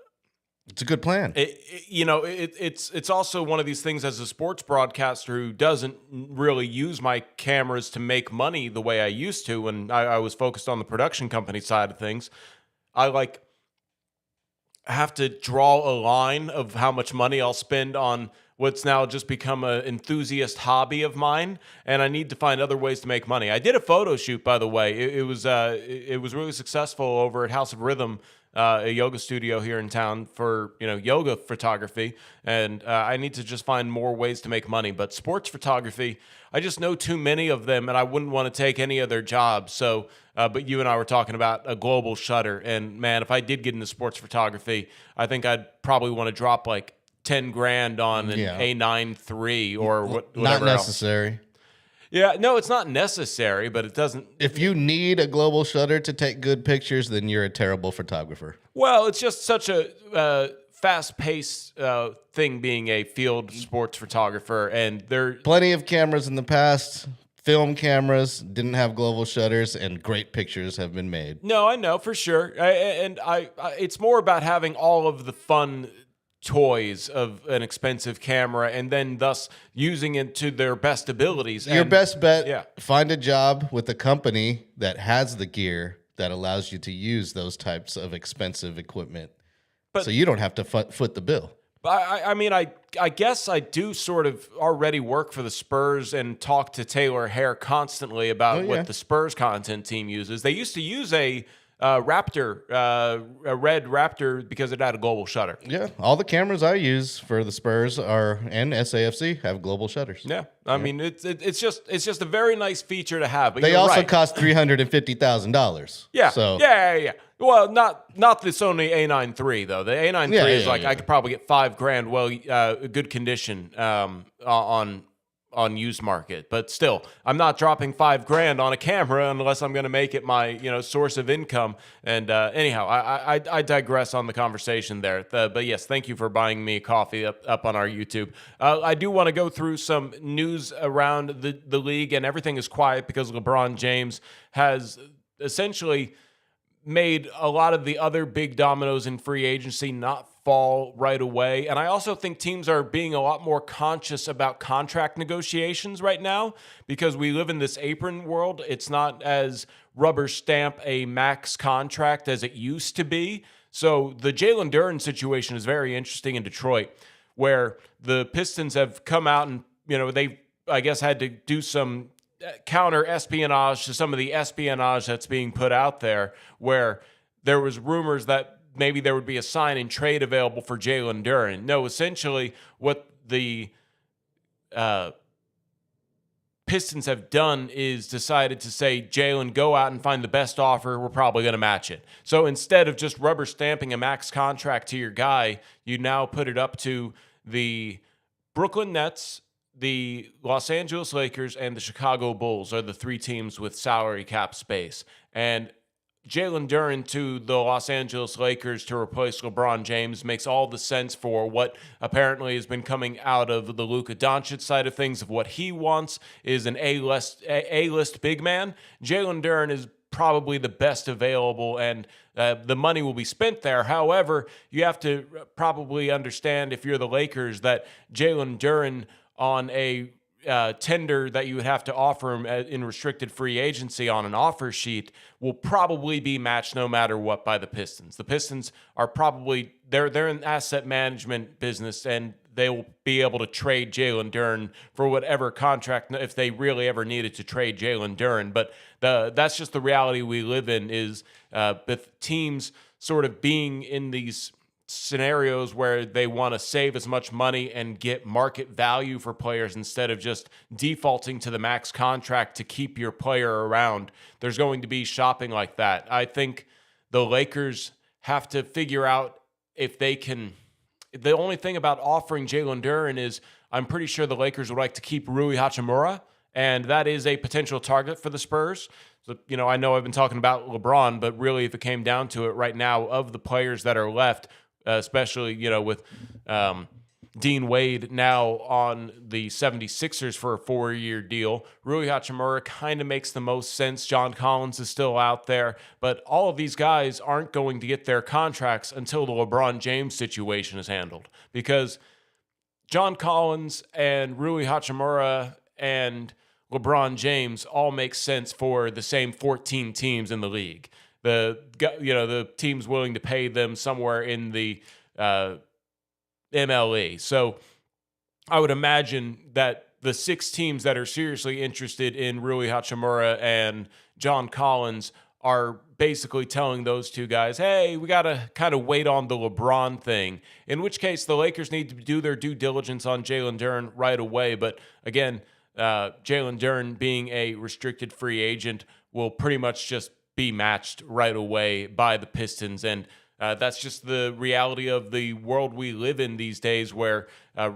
it's a good plan. It's also one of these things as a sports broadcaster who doesn't really use my cameras to make money the way I used to when I was focused on the production company side of things. I have to draw a line of how much money I'll spend on what's now just become an enthusiast hobby of mine, and I need to find other ways to make money. I did a photo shoot, by the way. It was really successful over at House of Rhythm, a yoga studio here in town for yoga photography, and I need to just find more ways to make money. But sports photography, I just know too many of them, and I wouldn't want to take any of their jobs. So, but you and I were talking about a global shutter, and man, if I did get into sports photography, I think I'd probably want to drop like $10,000 on an A9 III or whatever. Not necessary. Else. Yeah, no, it's not necessary, but it doesn't. If you need a global shutter to take good pictures, then you're a terrible photographer. Well, it's just such a fast-paced thing being a field sports photographer, and there plenty of cameras in the past. film cameras didn't have global shutters, and great pictures have been made. No, I know for sure. It's more about having all of the fun toys of an expensive camera and then thus using it to their best abilities. Your best bet, yeah. Find a job with a company that has the gear that allows you to use those types of expensive equipment. So you don't have to foot the bill. I guess I do sort of already work for the Spurs and talk to Taylor Hare constantly about what the Spurs content team uses. They used to use a Raptor, a red Raptor, because it had a global shutter. Yeah, all the cameras I use for the Spurs and SAFC have global shutters. Yeah, I mean it's just a very nice feature to have. But they you're also right. cost $350,000. Yeah, so yeah. Well, not the Sony A93 though. The A93 is like I could probably get $5,000, good condition on used market, but still, I'm not dropping $5,000 on a camera unless I'm going to make it my source of income. And anyhow, I digress on the conversation there. But yes, thank you for buying me coffee up on our YouTube. I do want to go through some news around the league, and everything is quiet because LeBron James has essentially made a lot of the other big dominoes in free agency not fall right away. And I also think teams are being a lot more conscious about contract negotiations right now because we live in this apron world. It's not as rubber stamp a max contract as it used to be. So the Jalen Duren situation is very interesting in Detroit, where the Pistons have come out and, they, I guess, had to do some counter espionage to some of the espionage that's being put out there, where there was rumors that maybe there would be a sign and trade available for Jalen Duren. No, essentially what the Pistons have done is decided to say, Jalen, go out and find the best offer. We're probably going to match it. So instead of just rubber stamping a max contract to your guy, you now put it up to the Brooklyn Nets, the Los Angeles Lakers, and the Chicago Bulls are the three teams with salary cap space. And Jalen Duren to the Los Angeles Lakers to replace LeBron James makes all the sense for what apparently has been coming out of the Luka Doncic side of things, of what he wants is an A-list big man. Jalen Duren is probably the best available, and the money will be spent there. However, you have to probably understand, if you're the Lakers, that Jalen Duren on a tender that you would have to offer him in restricted free agency on an offer sheet will probably be matched no matter what by the Pistons. The Pistons are probably, they're an asset management business, and they will be able to trade Jalen Duren for whatever contract, if they really ever needed to trade Jalen Duren. But that's just the reality we live in, is with teams sort of being in these scenarios where they want to save as much money and get market value for players instead of just defaulting to the max contract to keep your player around. There's going to be shopping like that. I think the Lakers have to figure out if they can. The only thing about offering Jalen Duren is I'm pretty sure the Lakers would like to keep Rui Hachimura, and that is a potential target for the Spurs. So, I know I've been talking about LeBron, but really if it came down to it right now, of the players that are left, especially, with Dean Wade now on the 76ers for a 4-year deal, Rui Hachimura kind of makes the most sense. John Collins is still out there, but all of these guys aren't going to get their contracts until the LeBron James situation is handled, because John Collins and Rui Hachimura and LeBron James all make sense for the same 14 teams in the league. The team's willing to pay them somewhere in the MLE. So I would imagine that the 6 teams that are seriously interested in Rui Hachimura and John Collins are basically telling those two guys, hey, we got to kind of wait on the LeBron thing, in which case the Lakers need to do their due diligence on Jalen Duren right away. But again, Jalen Duren being a restricted free agent will pretty much just be matched right away by the Pistons. And that's just the reality of the world we live in these days, where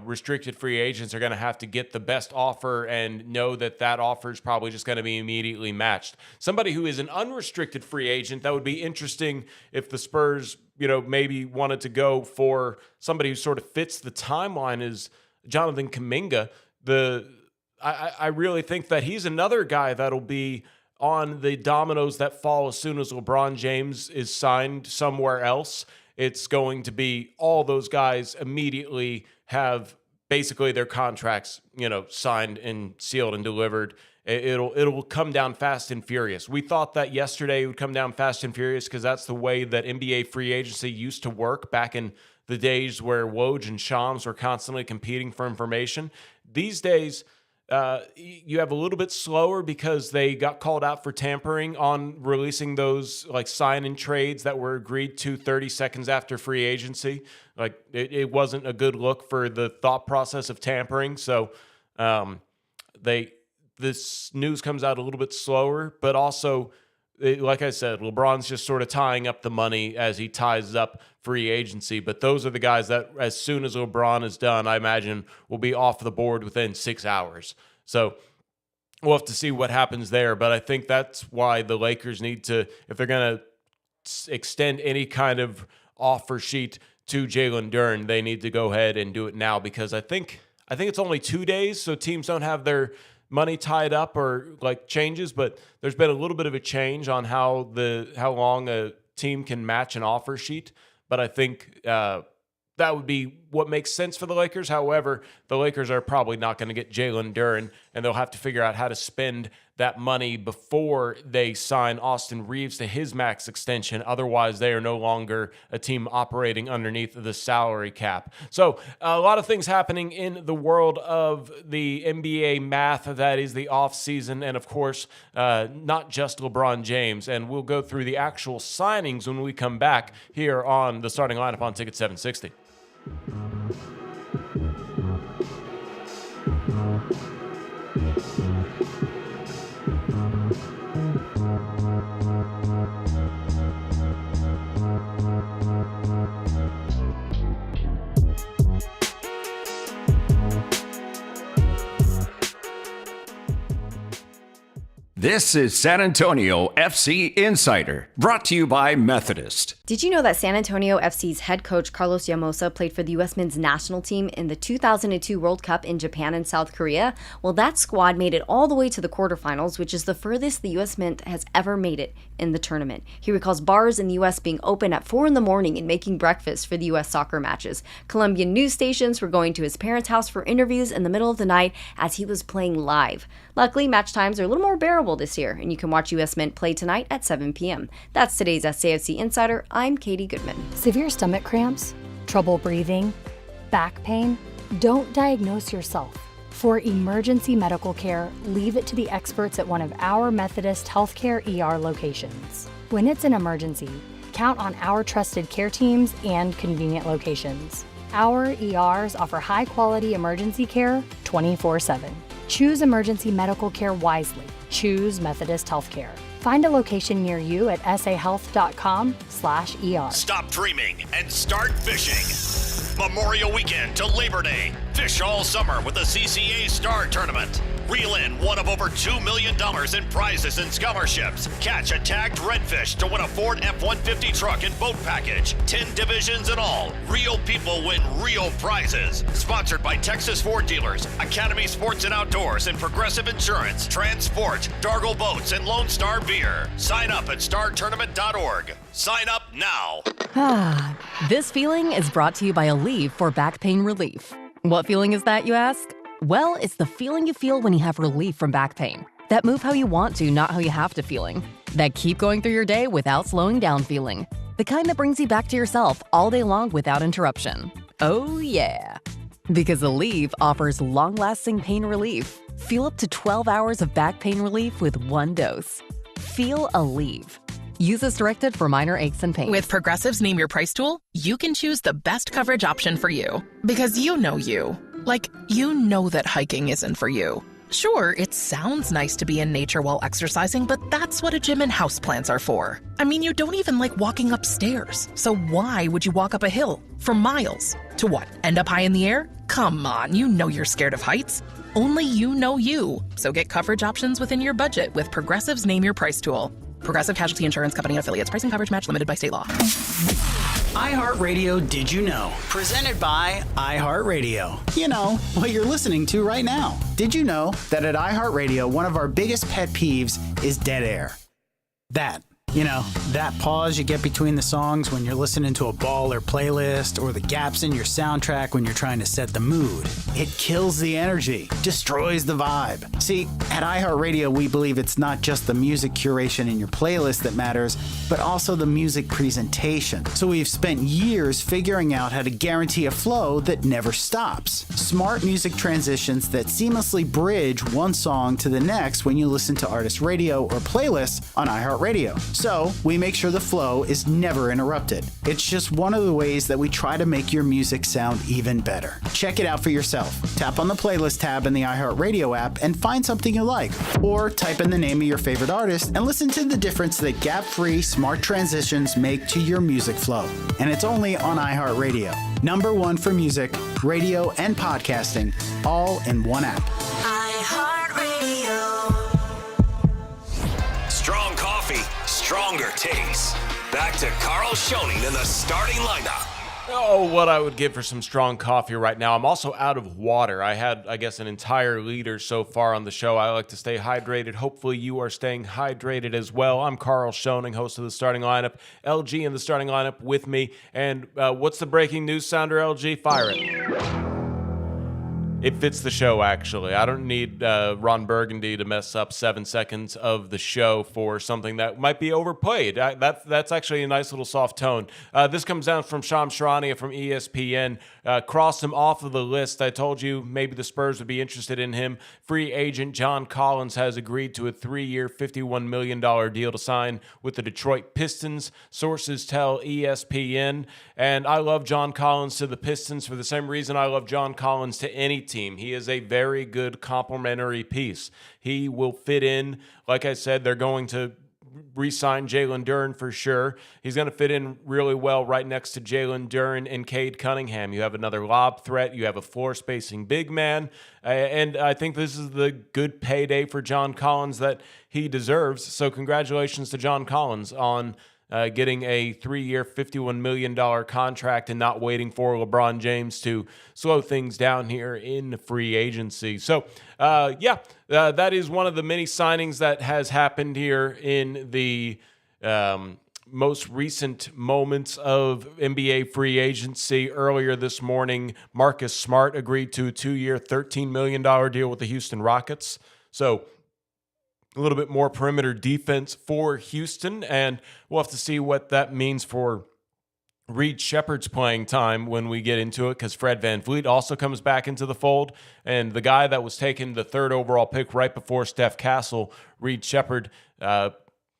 restricted free agents are going to have to get the best offer and know that that offer is probably just going to be immediately matched. Somebody who is an unrestricted free agent, that would be interesting if the Spurs, maybe wanted to go for somebody who sort of fits the timeline, is Jonathan Kuminga. I really think that he's another guy that'll be on the dominoes that fall as soon as LeBron James is signed somewhere else. It's going to be all those guys immediately have basically their contracts, signed and sealed and delivered. It'll come down fast and furious. We thought that yesterday it would come down fast and furious because that's the way that NBA free agency used to work back in the days where Woj and Shams were constantly competing for information. These days, you have a little bit slower because they got called out for tampering on releasing those like sign-in trades that were agreed to 30 seconds after free agency. Like it wasn't a good look for the thought process of tampering. So this news comes out a little bit slower, but also, like I said, LeBron's just sort of tying up the money as he ties up free agency. But those are the guys that, as soon as LeBron is done, I imagine will be off the board within 6 hours. So we'll have to see what happens there. But I think that's why the Lakers need to, if they're going to extend any kind of offer sheet to Jalen Duren, they need to go ahead and do it now, because I think it's only 2 days, so teams don't have their money tied up or like changes, but there's been a little bit of a change on how long a team can match an offer sheet. But I think that would be what makes sense for the Lakers. However, the Lakers are probably not going to get Jalen Duren, and they'll have to figure out how to spend that money before they sign Austin Reeves to his max extension. Otherwise, they are no longer a team operating underneath the salary cap. So a lot of things happening in the world of the NBA math. That is the offseason, and of course, not just LeBron James. And we'll go through the actual signings when we come back here on the Starting Lineup on Ticket 760. This is San Antonio FC Insider, brought to you by Methodist. Did you know that San Antonio FC's head coach Carlos Llamosa played for the U.S. men's national team in the 2002 World Cup in Japan and South Korea? Well, that squad made it all the way to the quarterfinals, which is the furthest the U.S. men has ever made it in the tournament. He recalls bars in the U.S. being open at 4 a.m. and making breakfast for the U.S. soccer matches. Colombian news stations were going to his parents' house for interviews in the middle of the night as he was playing live. Luckily, match times are a little more bearable this year, and you can watch U.S. men play tonight at 7 p.m. That's today's SAFC Insider. I'm Katie Goodman. Severe stomach cramps, trouble breathing, back pain? Don't diagnose yourself. For emergency medical care, leave it to the experts at one of our Methodist Healthcare ER locations. When it's an emergency, count on our trusted care teams and convenient locations. Our ERs offer high-quality emergency care 24/7. Choose emergency medical care wisely. Choose Methodist Healthcare. Find a location near you at sahealth.com/ER. Stop dreaming and start fishing. Memorial Weekend to Labor Day. Fish all summer with the CCA Star Tournament. Reel in one of over $2 million in prizes and scholarships. Catch a tagged redfish to win a Ford F-150 truck and boat package. 10 divisions in all. Real people win real prizes. Sponsored by Texas Ford Dealers, Academy Sports and Outdoors, and Progressive Insurance, Transport, Dargle Boats, and Lone Star Beer. Sign up at startournament.org. Sign up now. This feeling is brought to you by Aleve for back pain relief. What feeling is that, you ask? Well, it's the feeling you feel when you have relief from back pain. That move how you want to, not how you have to feeling. That keep going through your day without slowing down feeling. The kind that brings you back to yourself all day long without interruption. Oh yeah. Because Aleve offers long-lasting pain relief. Feel up to 12 hours of back pain relief with one dose. Feel Aleve. Use as directed for minor aches and pains. With Progressive's Name Your Price tool, you can choose the best coverage option for you. Because you know you. Like, you know that hiking isn't for you. Sure, it sounds nice to be in nature while exercising, but that's what a gym and houseplants are for. I mean, you don't even like walking upstairs. So why would you walk up a hill for miles? To what, end up high in the air? Come on, you know you're scared of heights. Only you know you. So get coverage options within your budget with Progressive's Name Your Price tool. Progressive Casualty Insurance Company and affiliates. Price and coverage match limited by state law. iHeartRadio Did You Know? Presented by iHeartRadio. You know, what you're listening to right now. Did you know that at iHeartRadio, one of our biggest pet peeves is dead air? That pause you get between the songs when you're listening to a baller playlist, or the gaps in your soundtrack when you're trying to set the mood. It kills the energy, destroys the vibe. See, at iHeartRadio, we believe it's not just the music curation in your playlist that matters, but also the music presentation. So we've spent years figuring out how to guarantee a flow that never stops. Smart music transitions that seamlessly bridge one song to the next when you listen to artist radio or playlists on iHeartRadio. So we make sure the flow is never interrupted. It's just one of the ways that we try to make your music sound even better. Check it out for yourself. Tap on the playlist tab in the iHeartRadio app and find something you like. Or type in the name of your favorite artist and listen to the difference that gap-free smart transitions make to your music flow. And it's only on iHeartRadio. #1 for music, radio, and podcasting, all in one app. Strong coffee, stronger taste. Back to Karl Schoening in the starting lineup. Oh, what I would give for some strong coffee right now. I'm also out of water. I had, I guess, an entire liter so far on the show. I like to stay hydrated. Hopefully you are staying hydrated as well. I'm Karl Schoening, host of the starting lineup. LG in the starting lineup with me. And what's the breaking news sounder, LG? Fire it. It fits the show, actually. I don't need Ron Burgundy to mess up 7 seconds of the show for something that might be overplayed. That's actually a nice little soft tone. This comes down from Shams Charania from ESPN. Crossed him off of the list. I told you maybe the Spurs would be interested in him. Free agent John Collins has agreed to a 3-year, $51 million deal to sign with the Detroit Pistons. Sources tell ESPN. And I love John Collins to the Pistons for the same reason I love John Collins to any team. He is a very good complementary piece. He will fit in. Like I said, they're going to re-sign Jalen Duren for sure. He's going to fit in really well right next to Jalen Duren and Cade Cunningham. You have another lob threat. You have a floor-spacing big man. And I think this is the good payday for John Collins that he deserves. So congratulations to John Collins on getting a 3-year, $51 million contract and not waiting for LeBron James to slow things down here in free agency. So, that is one of the many signings that has happened here in the most recent moments of NBA free agency. Earlier this morning, Marcus Smart agreed to a 2-year, $13 million deal with the Houston Rockets. So, a little bit more perimeter defense for Houston, and we'll have to see what that means for Reed Shepherd's playing time when we get into it, because Fred VanVleet also comes back into the fold, and the guy that was taken the 3rd overall pick right before Steph Castle, Reed Shepherd,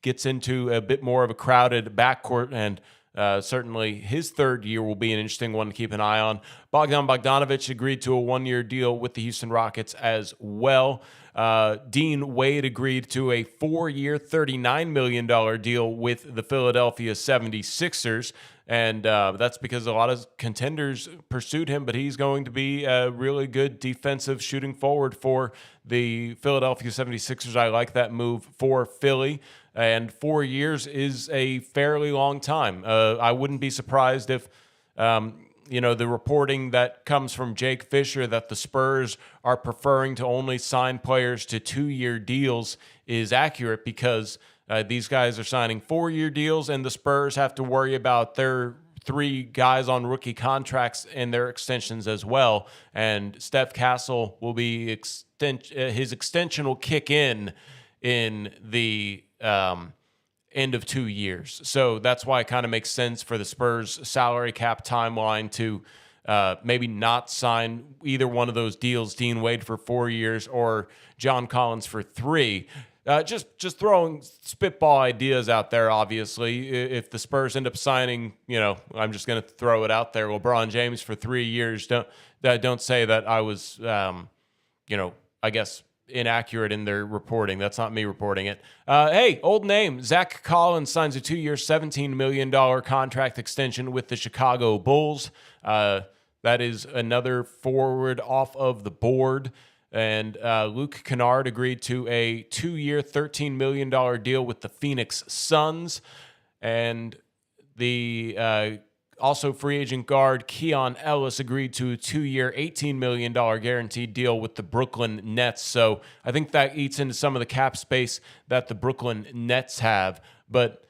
gets into a bit more of a crowded backcourt, and certainly his 3rd year will be an interesting one to keep an eye on. Bogdan Bogdanović agreed to a 1-year deal with the Houston Rockets as well. Dean Wade agreed to a 4-year, $39 million deal with the Philadelphia 76ers. And that's because a lot of contenders pursued him, but he's going to be a really good defensive shooting forward for the Philadelphia 76ers. I like that move for Philly. And 4 years is a fairly long time. I wouldn't be surprised if the reporting that comes from Jake Fisher that the Spurs are preferring to only sign players to 2-year deals is accurate, because these guys are signing 4-year deals, and the Spurs have to worry about their 3 guys on rookie contracts and their extensions as well. And Steph Castle will be his extension will kick in the end of 2 years. So that's why it kind of makes sense for the Spurs salary cap timeline to maybe not sign either one of those deals, Dean Wade for 4 years or John Collins for 3. Just throwing spitball ideas out there, obviously. If the Spurs end up signing, I'm just going to throw it out there, LeBron James for 3 years, don't say that I was, I guess, inaccurate in their reporting. That's not me reporting it. Hey, old name. Zach Collins signs a 2-year, $17 million contract extension with the Chicago Bulls. That is another forward off of the board. And Luke Kennard agreed to a 2-year, $13 million deal with the Phoenix Suns. And the Also, free agent guard Keon Ellis agreed to a 2-year, $18 million guaranteed deal with the Brooklyn Nets. So I think that eats into some of the cap space that the Brooklyn Nets have. But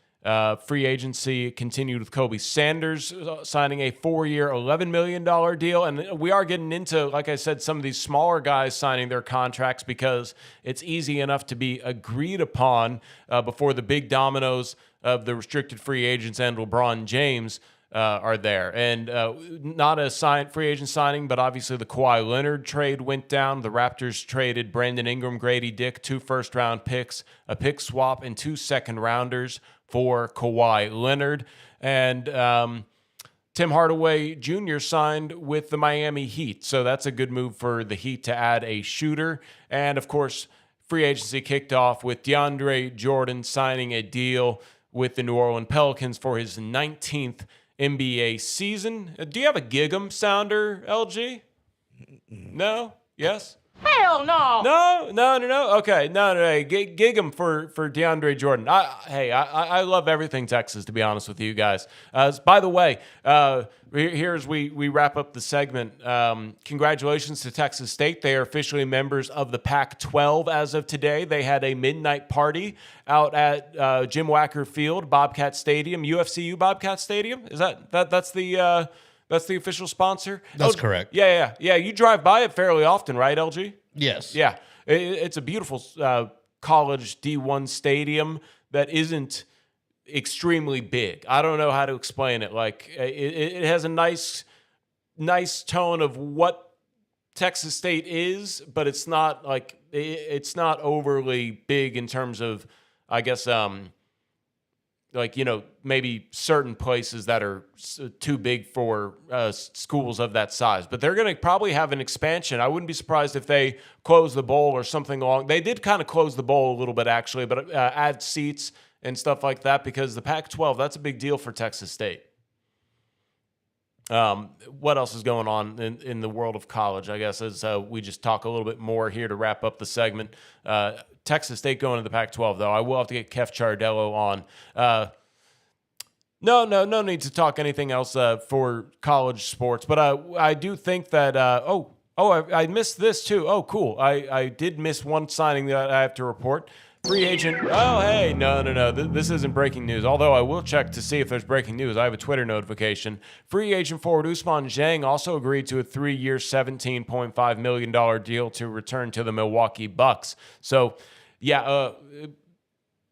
free agency continued with Kobe Sanders signing a 4-year, $11 million deal. And we are getting into, like I said, some of these smaller guys signing their contracts because it's easy enough to be agreed upon before the big dominoes of the restricted free agents and LeBron James are there. And not a free agent signing, but obviously the Kawhi Leonard trade went down. The Raptors traded Brandon Ingram, Grady Dick, 2 first-round picks, a pick swap, and 2 second-rounders for Kawhi Leonard. And Tim Hardaway Jr. signed with the Miami Heat. So that's a good move for the Heat to add a shooter. And, of course, free agency kicked off with DeAndre Jordan signing a deal with the New Orleans Pelicans for his 19th NBA season. Do you have a Gig'em sounder, LG? No? Yes? Hell no! No. Okay, no. Gig'em for DeAndre Jordan. I love everything Texas, to be honest with you guys. By the way, here's we wrap up the segment. Congratulations to Texas State. They are officially members of the Pac-12 as of today. They had a midnight party out at Jim Wacker Field, Bobcat Stadium, UFCU Bobcat Stadium. Is that's the official sponsor? That's correct. Yeah. You drive by it fairly often, right, LG? Yes. Yeah. It's a beautiful college D1 stadium that isn't extremely big. I don't know how to explain it. Like, it has a nice tone of what Texas State is, but it's not like it's not overly big in terms of, I guess, maybe certain places that are too big for schools of that size. But they're going to probably have an expansion. I wouldn't be surprised if they close the bowl or something along. They did kind of close the bowl a little bit, actually, but add seats and stuff like that because the Pac-12, that's a big deal for Texas State. What else is going on in the world of college, I guess, as we just talk a little bit more here to wrap up the segment. Texas State going to the Pac-12, though. I will have to get Kef Chardello on. No need to talk anything else for college sports. But I do think that I missed this, too. Oh, cool. I did miss one signing that I have to report. Free agent. Oh, hey. No. This isn't breaking news. Although I will check to see if there's breaking news. I have a Twitter notification. Free agent forward Ousmane Dieng also agreed to a 3-year, $17.5 million deal to return to the Milwaukee Bucks. So, yeah,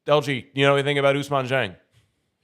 LG, you know anything about Ousmane Dieng?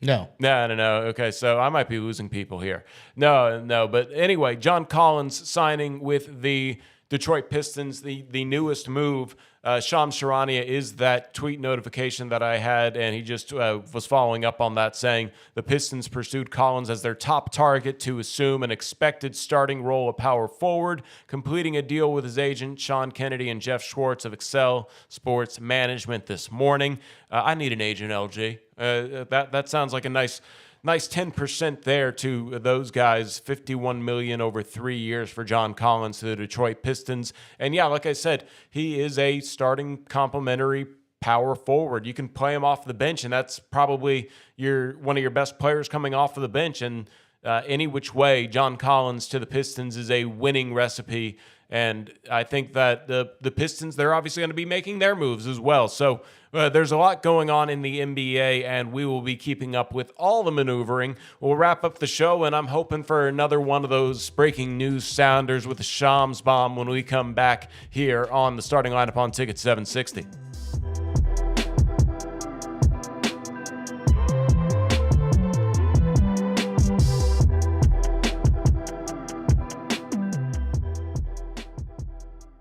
No. No. Okay, so I might be losing people here. No. But anyway, John Collins signing with the Detroit Pistons, the newest move. Shams Charania is that tweet notification that I had, and he just was following up on that, saying the Pistons pursued Collins as their top target to assume an expected starting role of power forward, completing a deal with his agent, Sean Kennedy and Jeff Schwartz of Excel Sports Management this morning. I need an agent, LG. That sounds like a nice 10% there to those guys. $51 million over 3 years for John Collins to the Detroit Pistons. And yeah, like I said, he is a starting complimentary power forward. You can play him off the bench, and that's probably one of your best players coming off of the bench. And any which way, John Collins to the Pistons is a winning recipe. And I think that the Pistons, they're obviously going to be making their moves as well. So there's a lot going on in the NBA, and we will be keeping up with all the maneuvering. We'll wrap up the show, and I'm hoping for another one of those breaking news sounders with a Shams bomb when we come back here on the Starting Lineup on Ticket 760.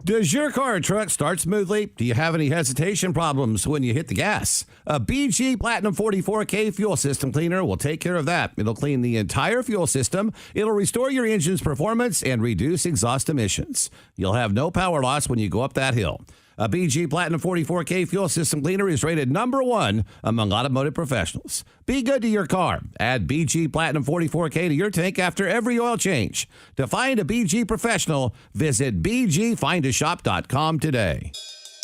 Does your car or truck start smoothly? Do you have any hesitation problems when you hit the gas? A BG Platinum 44K fuel system cleaner will take care of that. It'll clean the entire fuel system. It'll restore your engine's performance and reduce exhaust emissions. You'll have no power loss when you go up that hill. A BG Platinum 44K fuel system cleaner is rated #1 among automotive professionals. Be good to your car. Add BG Platinum 44K to your tank after every oil change. To find a BG professional, visit bgfindashop.com today.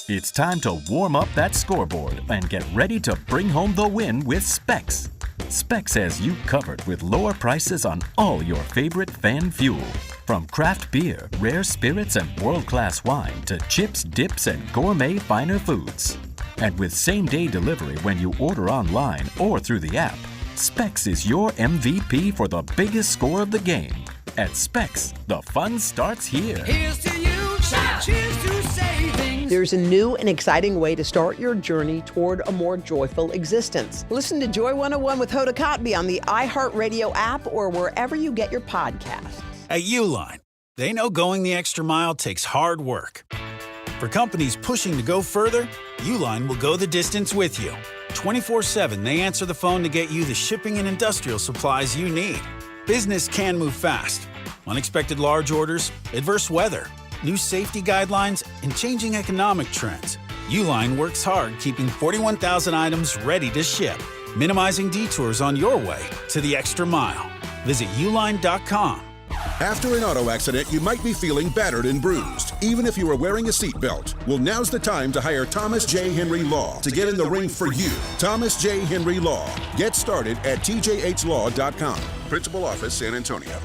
It's time to warm up that scoreboard and get ready to bring home the win with Specs. Specs has you covered with lower prices on all your favorite fan fuel. From craft beer, rare spirits, and world-class wine to chips, dips, and gourmet finer foods. And with same-day delivery when you order online or through the app, Specs is your MVP for the biggest score of the game. At Specs, the fun starts here. Here's to you, cheers to savings. There's a new and exciting way to start your journey toward a more joyful existence. Listen to Joy 101 with Hoda Kotb on the iHeartRadio app or wherever you get your podcasts. At Uline, they know going the extra mile takes hard work. For companies pushing to go further, Uline will go the distance with you. 24/7, they answer the phone to get you the shipping and industrial supplies you need. Business can move fast. Unexpected large orders, adverse weather, new safety guidelines, and changing economic trends. Uline works hard keeping 41,000 items ready to ship, minimizing detours on your way to the extra mile. Visit uline.com. After an auto accident, you might be feeling battered and bruised, even if you were wearing a seatbelt. Well, now's the time to hire Thomas J. Henry Law to get in the ring for you. Thomas J. Henry Law. Get started at tjhlaw.com. Principal Office, San Antonio.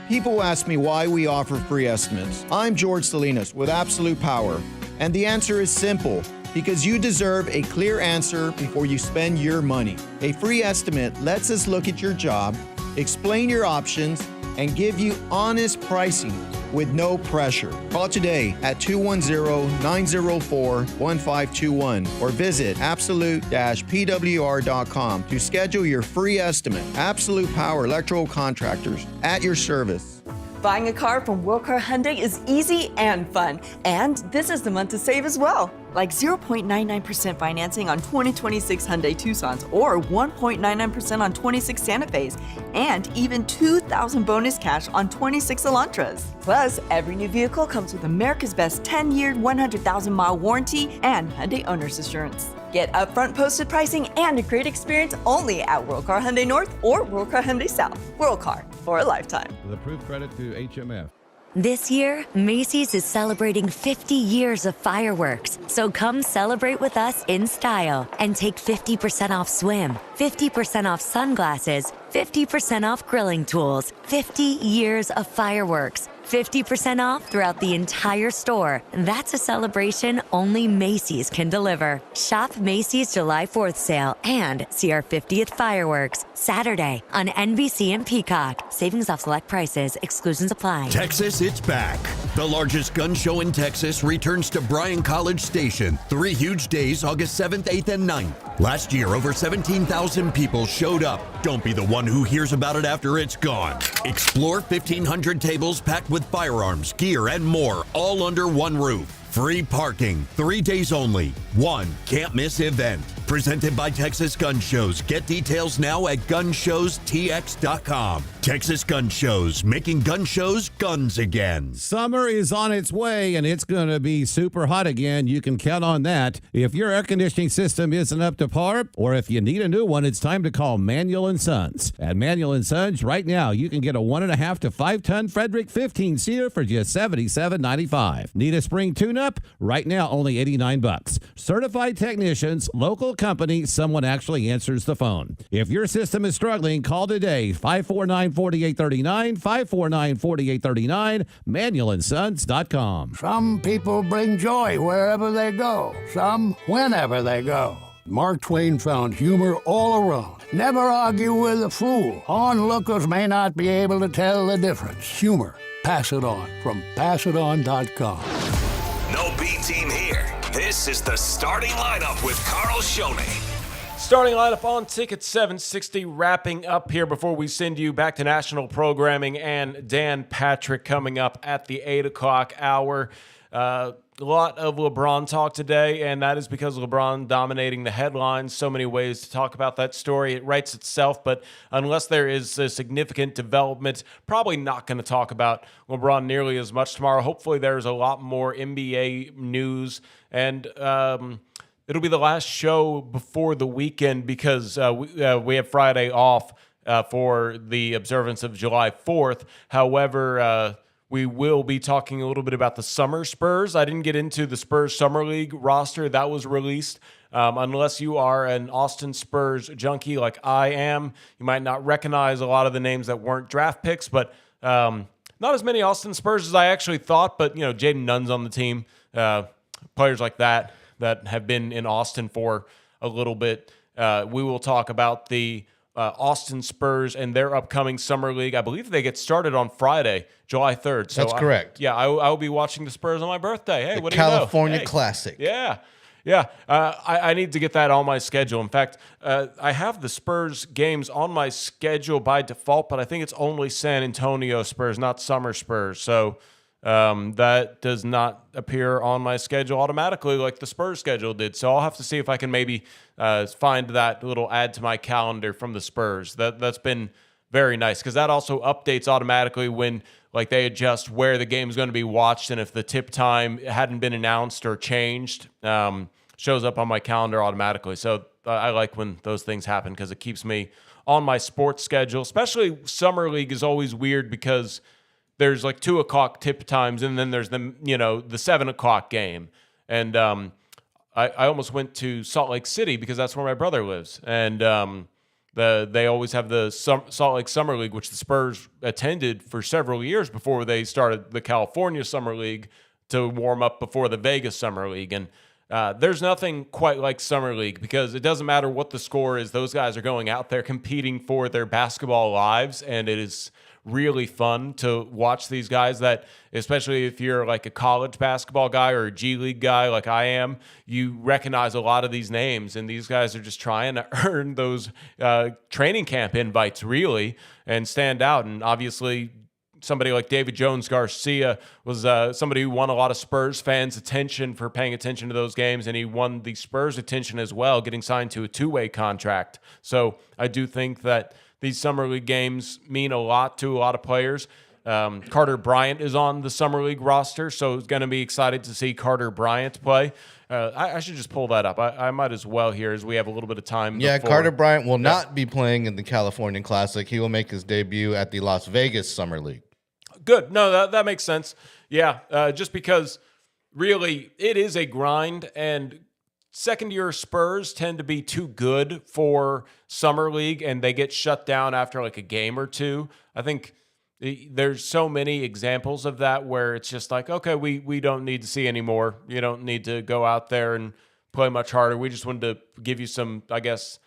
People ask me why we offer free estimates. I'm George Salinas with Absolute Power, and the answer is simple. Because you deserve a clear answer before you spend your money. A free estimate lets us look at your job, explain your options, and give you honest pricing with no pressure. Call today at 210-904-1521 or visit absolute-pwr.com to schedule your free estimate. Absolute Power Electrical Contractors, at your service. Buying a car from Wilcar Hyundai is easy and fun. And this is the month to save as well. Like 0.99% financing on 2026 Hyundai Tucsons or 1.99% on 26 Santa Fe's and even $2,000 bonus cash on 26 Elantras. Plus, every new vehicle comes with America's best 10-year, 100,000-mile warranty and Hyundai Owner's Assurance. Get upfront posted pricing and a great experience only at Wilcar Hyundai North or Wilcar Hyundai South. Wilcar, for a lifetime. The proof credit to HMF. This year, Macy's is celebrating 50 years of fireworks. So come celebrate with us in style and take 50% off swim, 50% off sunglasses, 50% off grilling tools, 50 years of fireworks. 50% off throughout the entire store. That's a celebration only Macy's can deliver. Shop Macy's July 4th sale and see our 50th fireworks Saturday on NBC and Peacock. Savings off select prices. Exclusions apply. Texas, it's back. The largest gun show in Texas returns to Bryan College Station. 3 huge days, August 7th, 8th, and 9th. Last year, over 17,000 people showed up. Don't be the one who hears about it after it's gone. Explore 1,500 tables packed with firearms, gear, and more, all under one roof. Free parking, 3 days only. One can't-miss event. Presented by Texas Gun Shows. Get details now at gunshowstx.com. Texas Gun Shows, making gun shows guns again. Summer is on its way, and it's going to be super hot again. You can count on that. If your air conditioning system isn't up to par, or if you need a new one, it's time to call Manuel & Sons. At Manuel & Sons, right now, you can get a 1.5 to 5-ton Frederick 15-seater for just $77.95. Need a spring tune-up? Right now, only $89. Certified technicians, local company, someone actually answers the phone. If your system is struggling, call today, 549-4839, 549-4839, manuelandsons.com. Some people bring joy wherever they go, some whenever they go. Mark Twain found humor all around. Never argue with a fool. Onlookers may not be able to tell the difference. Humor. Pass it on from passiton.com. No B team here. This is the starting lineup with Karl Schoening. Starting lineup on Ticket 760, wrapping up here before we send you back to national programming and Dan Patrick coming up at the 8 o'clock hour. A lot of LeBron talk today, and that is because LeBron dominating the headlines. So many ways to talk about that story. It writes itself, but unless there is a significant development, probably not going to talk about LeBron nearly as much tomorrow. Hopefully there's a lot more NBA news, and it'll be the last show before the weekend because we have Friday off for the observance of July 4th. However, we will be talking a little bit about the summer Spurs. I didn't get into the Spurs Summer League roster that was released. Unless you are an Austin Spurs junkie like I am, you might not recognize a lot of the names that weren't draft picks, but not as many Austin Spurs as I actually thought. But, Jaden Nunn's on the team, players like that have been in Austin for a little bit. We will talk about the Austin Spurs and their upcoming Summer League. I believe they get started on Friday, July 3rd. So That's correct. I will be watching the Spurs on my birthday. Hey, The what do you know? California Hey. Classic. Yeah. Yeah, I need to get that on my schedule. In fact, I have the Spurs games on my schedule by default, but I think it's only San Antonio Spurs, not Summer Spurs. So that does not appear on my schedule automatically like the Spurs schedule did. So I'll have to see if I can maybe find that little add to my calendar from the Spurs. That's been very nice because that also updates automatically when they adjust where the game is going to be watched, and if the tip time hadn't been announced or changed, shows up on my calendar automatically. So I like when those things happen because it keeps me on my sports schedule. Especially Summer League is always weird because there's 2 o'clock tip times, and then there's the 7 o'clock game. And I almost went to Salt Lake City because that's where my brother lives, and they always have the Salt Lake Summer League, which the Spurs attended for several years before they started the California Summer League to warm up before the Vegas Summer League. And there's nothing quite like Summer League because it doesn't matter what the score is. Those guys are going out there competing for their basketball lives, and it is really fun to watch these guys that, especially if you're a college basketball guy or a G League guy like I am, you recognize a lot of these names, and these guys are just trying to earn those training camp invites really and stand out. And obviously somebody like David Jones Garcia was somebody who won a lot of Spurs fans' attention for paying attention to those games, and he won the Spurs' attention as well, getting signed to a 2-way contract. So I do think that these Summer League games mean a lot to a lot of players. Carter Bryant is on the Summer League roster, so it's going to be excited to see Carter Bryant play. I should just pull that up. I might as well here as we have a little bit of time. Yeah, before. Carter Bryant will not be playing in the California Classic. He will make his debut at the Las Vegas Summer League. Good. No, that makes sense. Yeah, just because really it is a grind, and second-year Spurs tend to be too good for Summer League, and they get shut down after a game or two. I think there's so many examples of that where it's just okay, we don't need to see any more. You don't need to go out there and play much harder. We just wanted to give you some, I guess,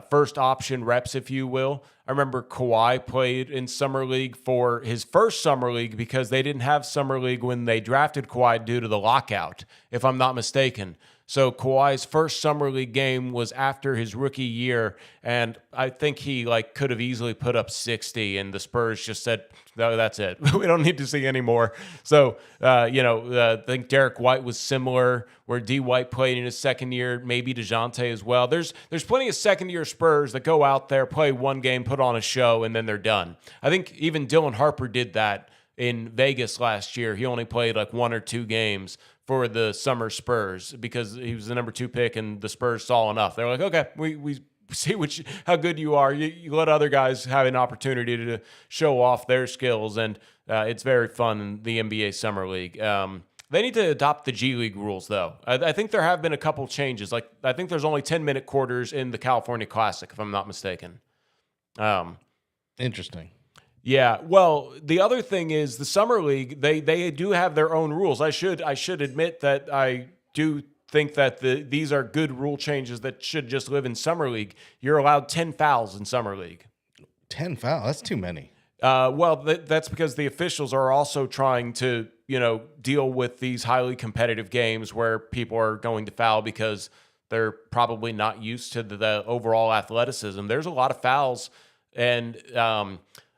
first option reps, if you will. I remember Kawhi played in Summer League for his first Summer League because they didn't have Summer League when they drafted Kawhi due to the lockout, if I'm not mistaken. So Kawhi's first Summer League game was after his rookie year, and I think he could have easily put up 60, and the Spurs just said, no, that's it. We don't need to see any more. So, I think Derek White was similar, where D. White played in his second year, maybe DeJounte as well. There's plenty of second-year Spurs that go out there, play one game, put on a show, and then they're done. I think even Dylan Harper did that in Vegas last year. He only played 1 or 2 games for the summer Spurs because he was the number 2 pick, and the Spurs saw enough. They're like, okay, we see how good you are. You let other guys have an opportunity to show off their skills, and it's very fun in the NBA Summer League. They need to adopt the G League rules, though. I think there have been a couple changes. I think there's only 10-minute quarters in the California Classic, if I'm not mistaken. Interesting. Yeah, well, the other thing is the Summer League, they do have their own rules. I should admit that I do think that these are good rule changes that should just live in Summer League. You're allowed 10 fouls in Summer League. 10 fouls? That's too many. Well, that's because the officials are also trying to, deal with these highly competitive games where people are going to foul because they're probably not used to the overall athleticism. There's a lot of fouls, and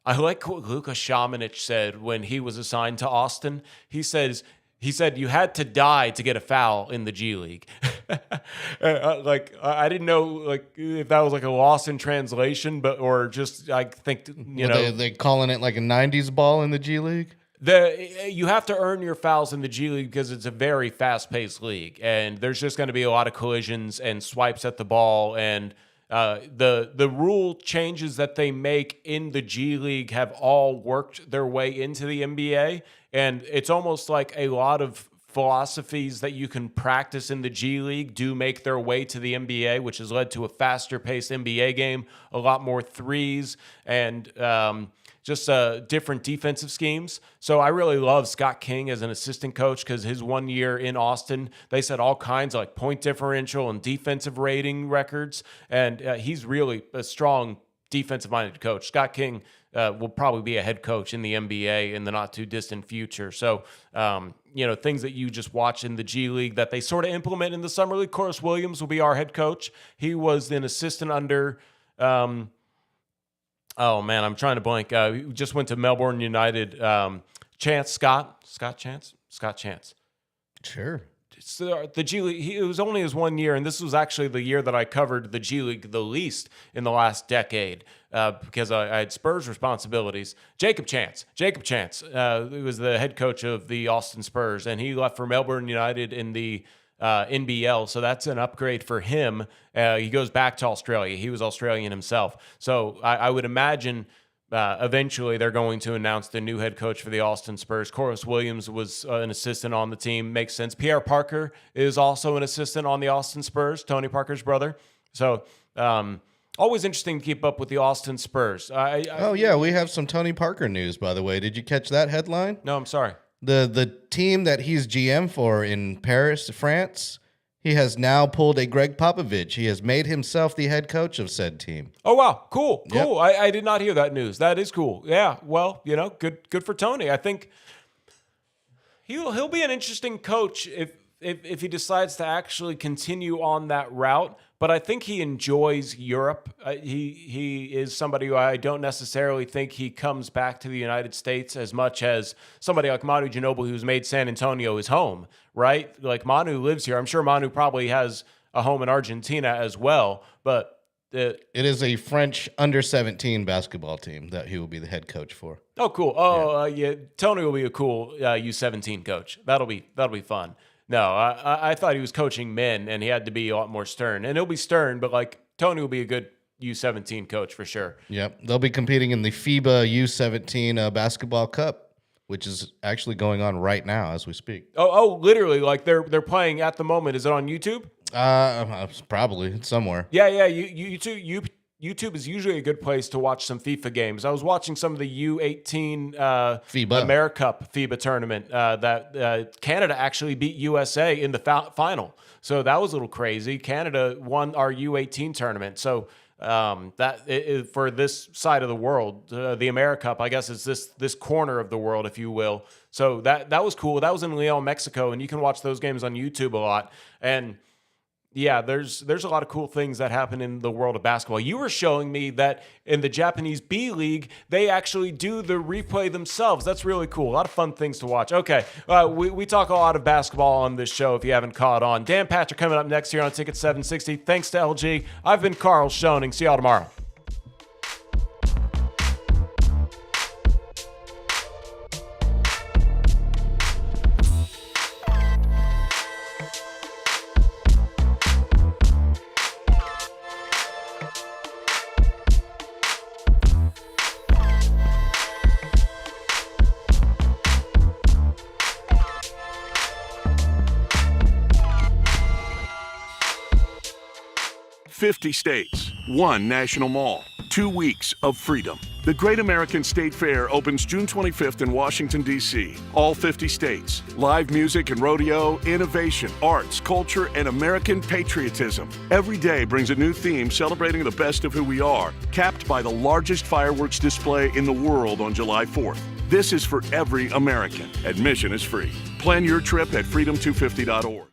I like what Luka Šamanić said when he was assigned to Austin. He said you had to die to get a foul in the G League. I didn't know if that was a loss in translation, or just I think they calling it a 90s ball in the G League. You have to earn your fouls in the G League because it's a very fast-paced league, and there's just going to be a lot of collisions and swipes at the ball, and the rule changes that they make in the G League have all worked their way into the NBA, And it's almost like a lot of philosophies that you can practice in the G League do make their way to the NBA, which has led to a faster paced NBA game, a lot more threes, and just different defensive schemes. So I really love Scott King as an assistant coach because his 1 year in Austin, they set all kinds of like point differential and defensive rating records. And he's really a strong defensive-minded coach. Scott King will probably be a head coach in the NBA in the not-too-distant future. So, things that you just watch in the G League that they sort of implement in the Summer League. Corus Williams will be our head coach. He was an assistant under I'm trying to blank. He just went to Melbourne United. Scott Chance. Sure. So the G League, it was only his 1 year, and this was actually the year that I covered the G League the least in the last decade because I had Spurs responsibilities. Jacob Chance, who was the head coach of the Austin Spurs, and he left for Melbourne United in the NBL, so that's an upgrade for him. He goes back to Australia. He was Australian himself. So I would imagine eventually they're going to announce the new head coach for the Austin Spurs. Corus Williams was an assistant on the team. Makes sense. Pierre Parker is also an assistant on the Austin Spurs, Tony Parker's brother. So always interesting to keep up with the Austin Spurs. We have some Tony Parker news, by the way. Did you catch that headline? No, I'm sorry. The team that he's GM for in Paris, France, he has now pulled a Greg Popovich. He has made himself the head coach of said team. Oh, wow. Cool. Yep. I did not hear that news. That is cool. Yeah, well, good for Tony. I think he'll be an interesting coach if he decides to actually continue on that route. But I think he enjoys Europe. He is somebody who I don't necessarily think he comes back to the United States as much as somebody like Manu Ginobili, who's made San Antonio his home, right? Like Manu lives here. I'm sure Manu probably has a home in Argentina as well. But it is a French under-17 basketball team that he will be the head coach for. Oh, cool. Tony will be a cool U17 coach. That'll be fun. No, I thought he was coaching men, and he had to be a lot more stern. And he'll be stern, but like Tony will be a good U17 coach for sure. Yep, they'll be competing in the FIBA U17 basketball cup, which is actually going on right now as we speak. Oh, literally, like they're playing at the moment. Is it on YouTube? Probably somewhere. Yeah. YouTube is usually a good place to watch some FIFA games. I was watching some of the U18 FIBA AmeriCup FIBA tournament that Canada actually beat USA in the final. So that was a little crazy. Canada won our U18 tournament. So for this side of the world, the AmeriCup, I guess, is this corner of the world, if you will. So that was cool. That was in Leon, Mexico, and you can watch those games on YouTube a lot. And yeah, there's a lot of cool things that happen in the world of basketball. You were showing me that in the Japanese B League, they actually do the replay themselves. That's really cool. A lot of fun things to watch. Okay, we talk a lot of basketball on this show if you haven't caught on. Dan Patrick coming up next here on Ticket 760. Thanks to LG. I've been Karl Schoening. See y'all tomorrow. "50 states, one national mall, 2 weeks of freedom." The Great American State Fair opens June 25th in Washington, D.C. All 50 states. Live music and rodeo, innovation, arts, culture, and American patriotism. Every day brings a new theme celebrating the best of who we are, capped by the largest fireworks display in the world on July 4th. This is for every American. Admission is free. Plan your trip at freedom250.org.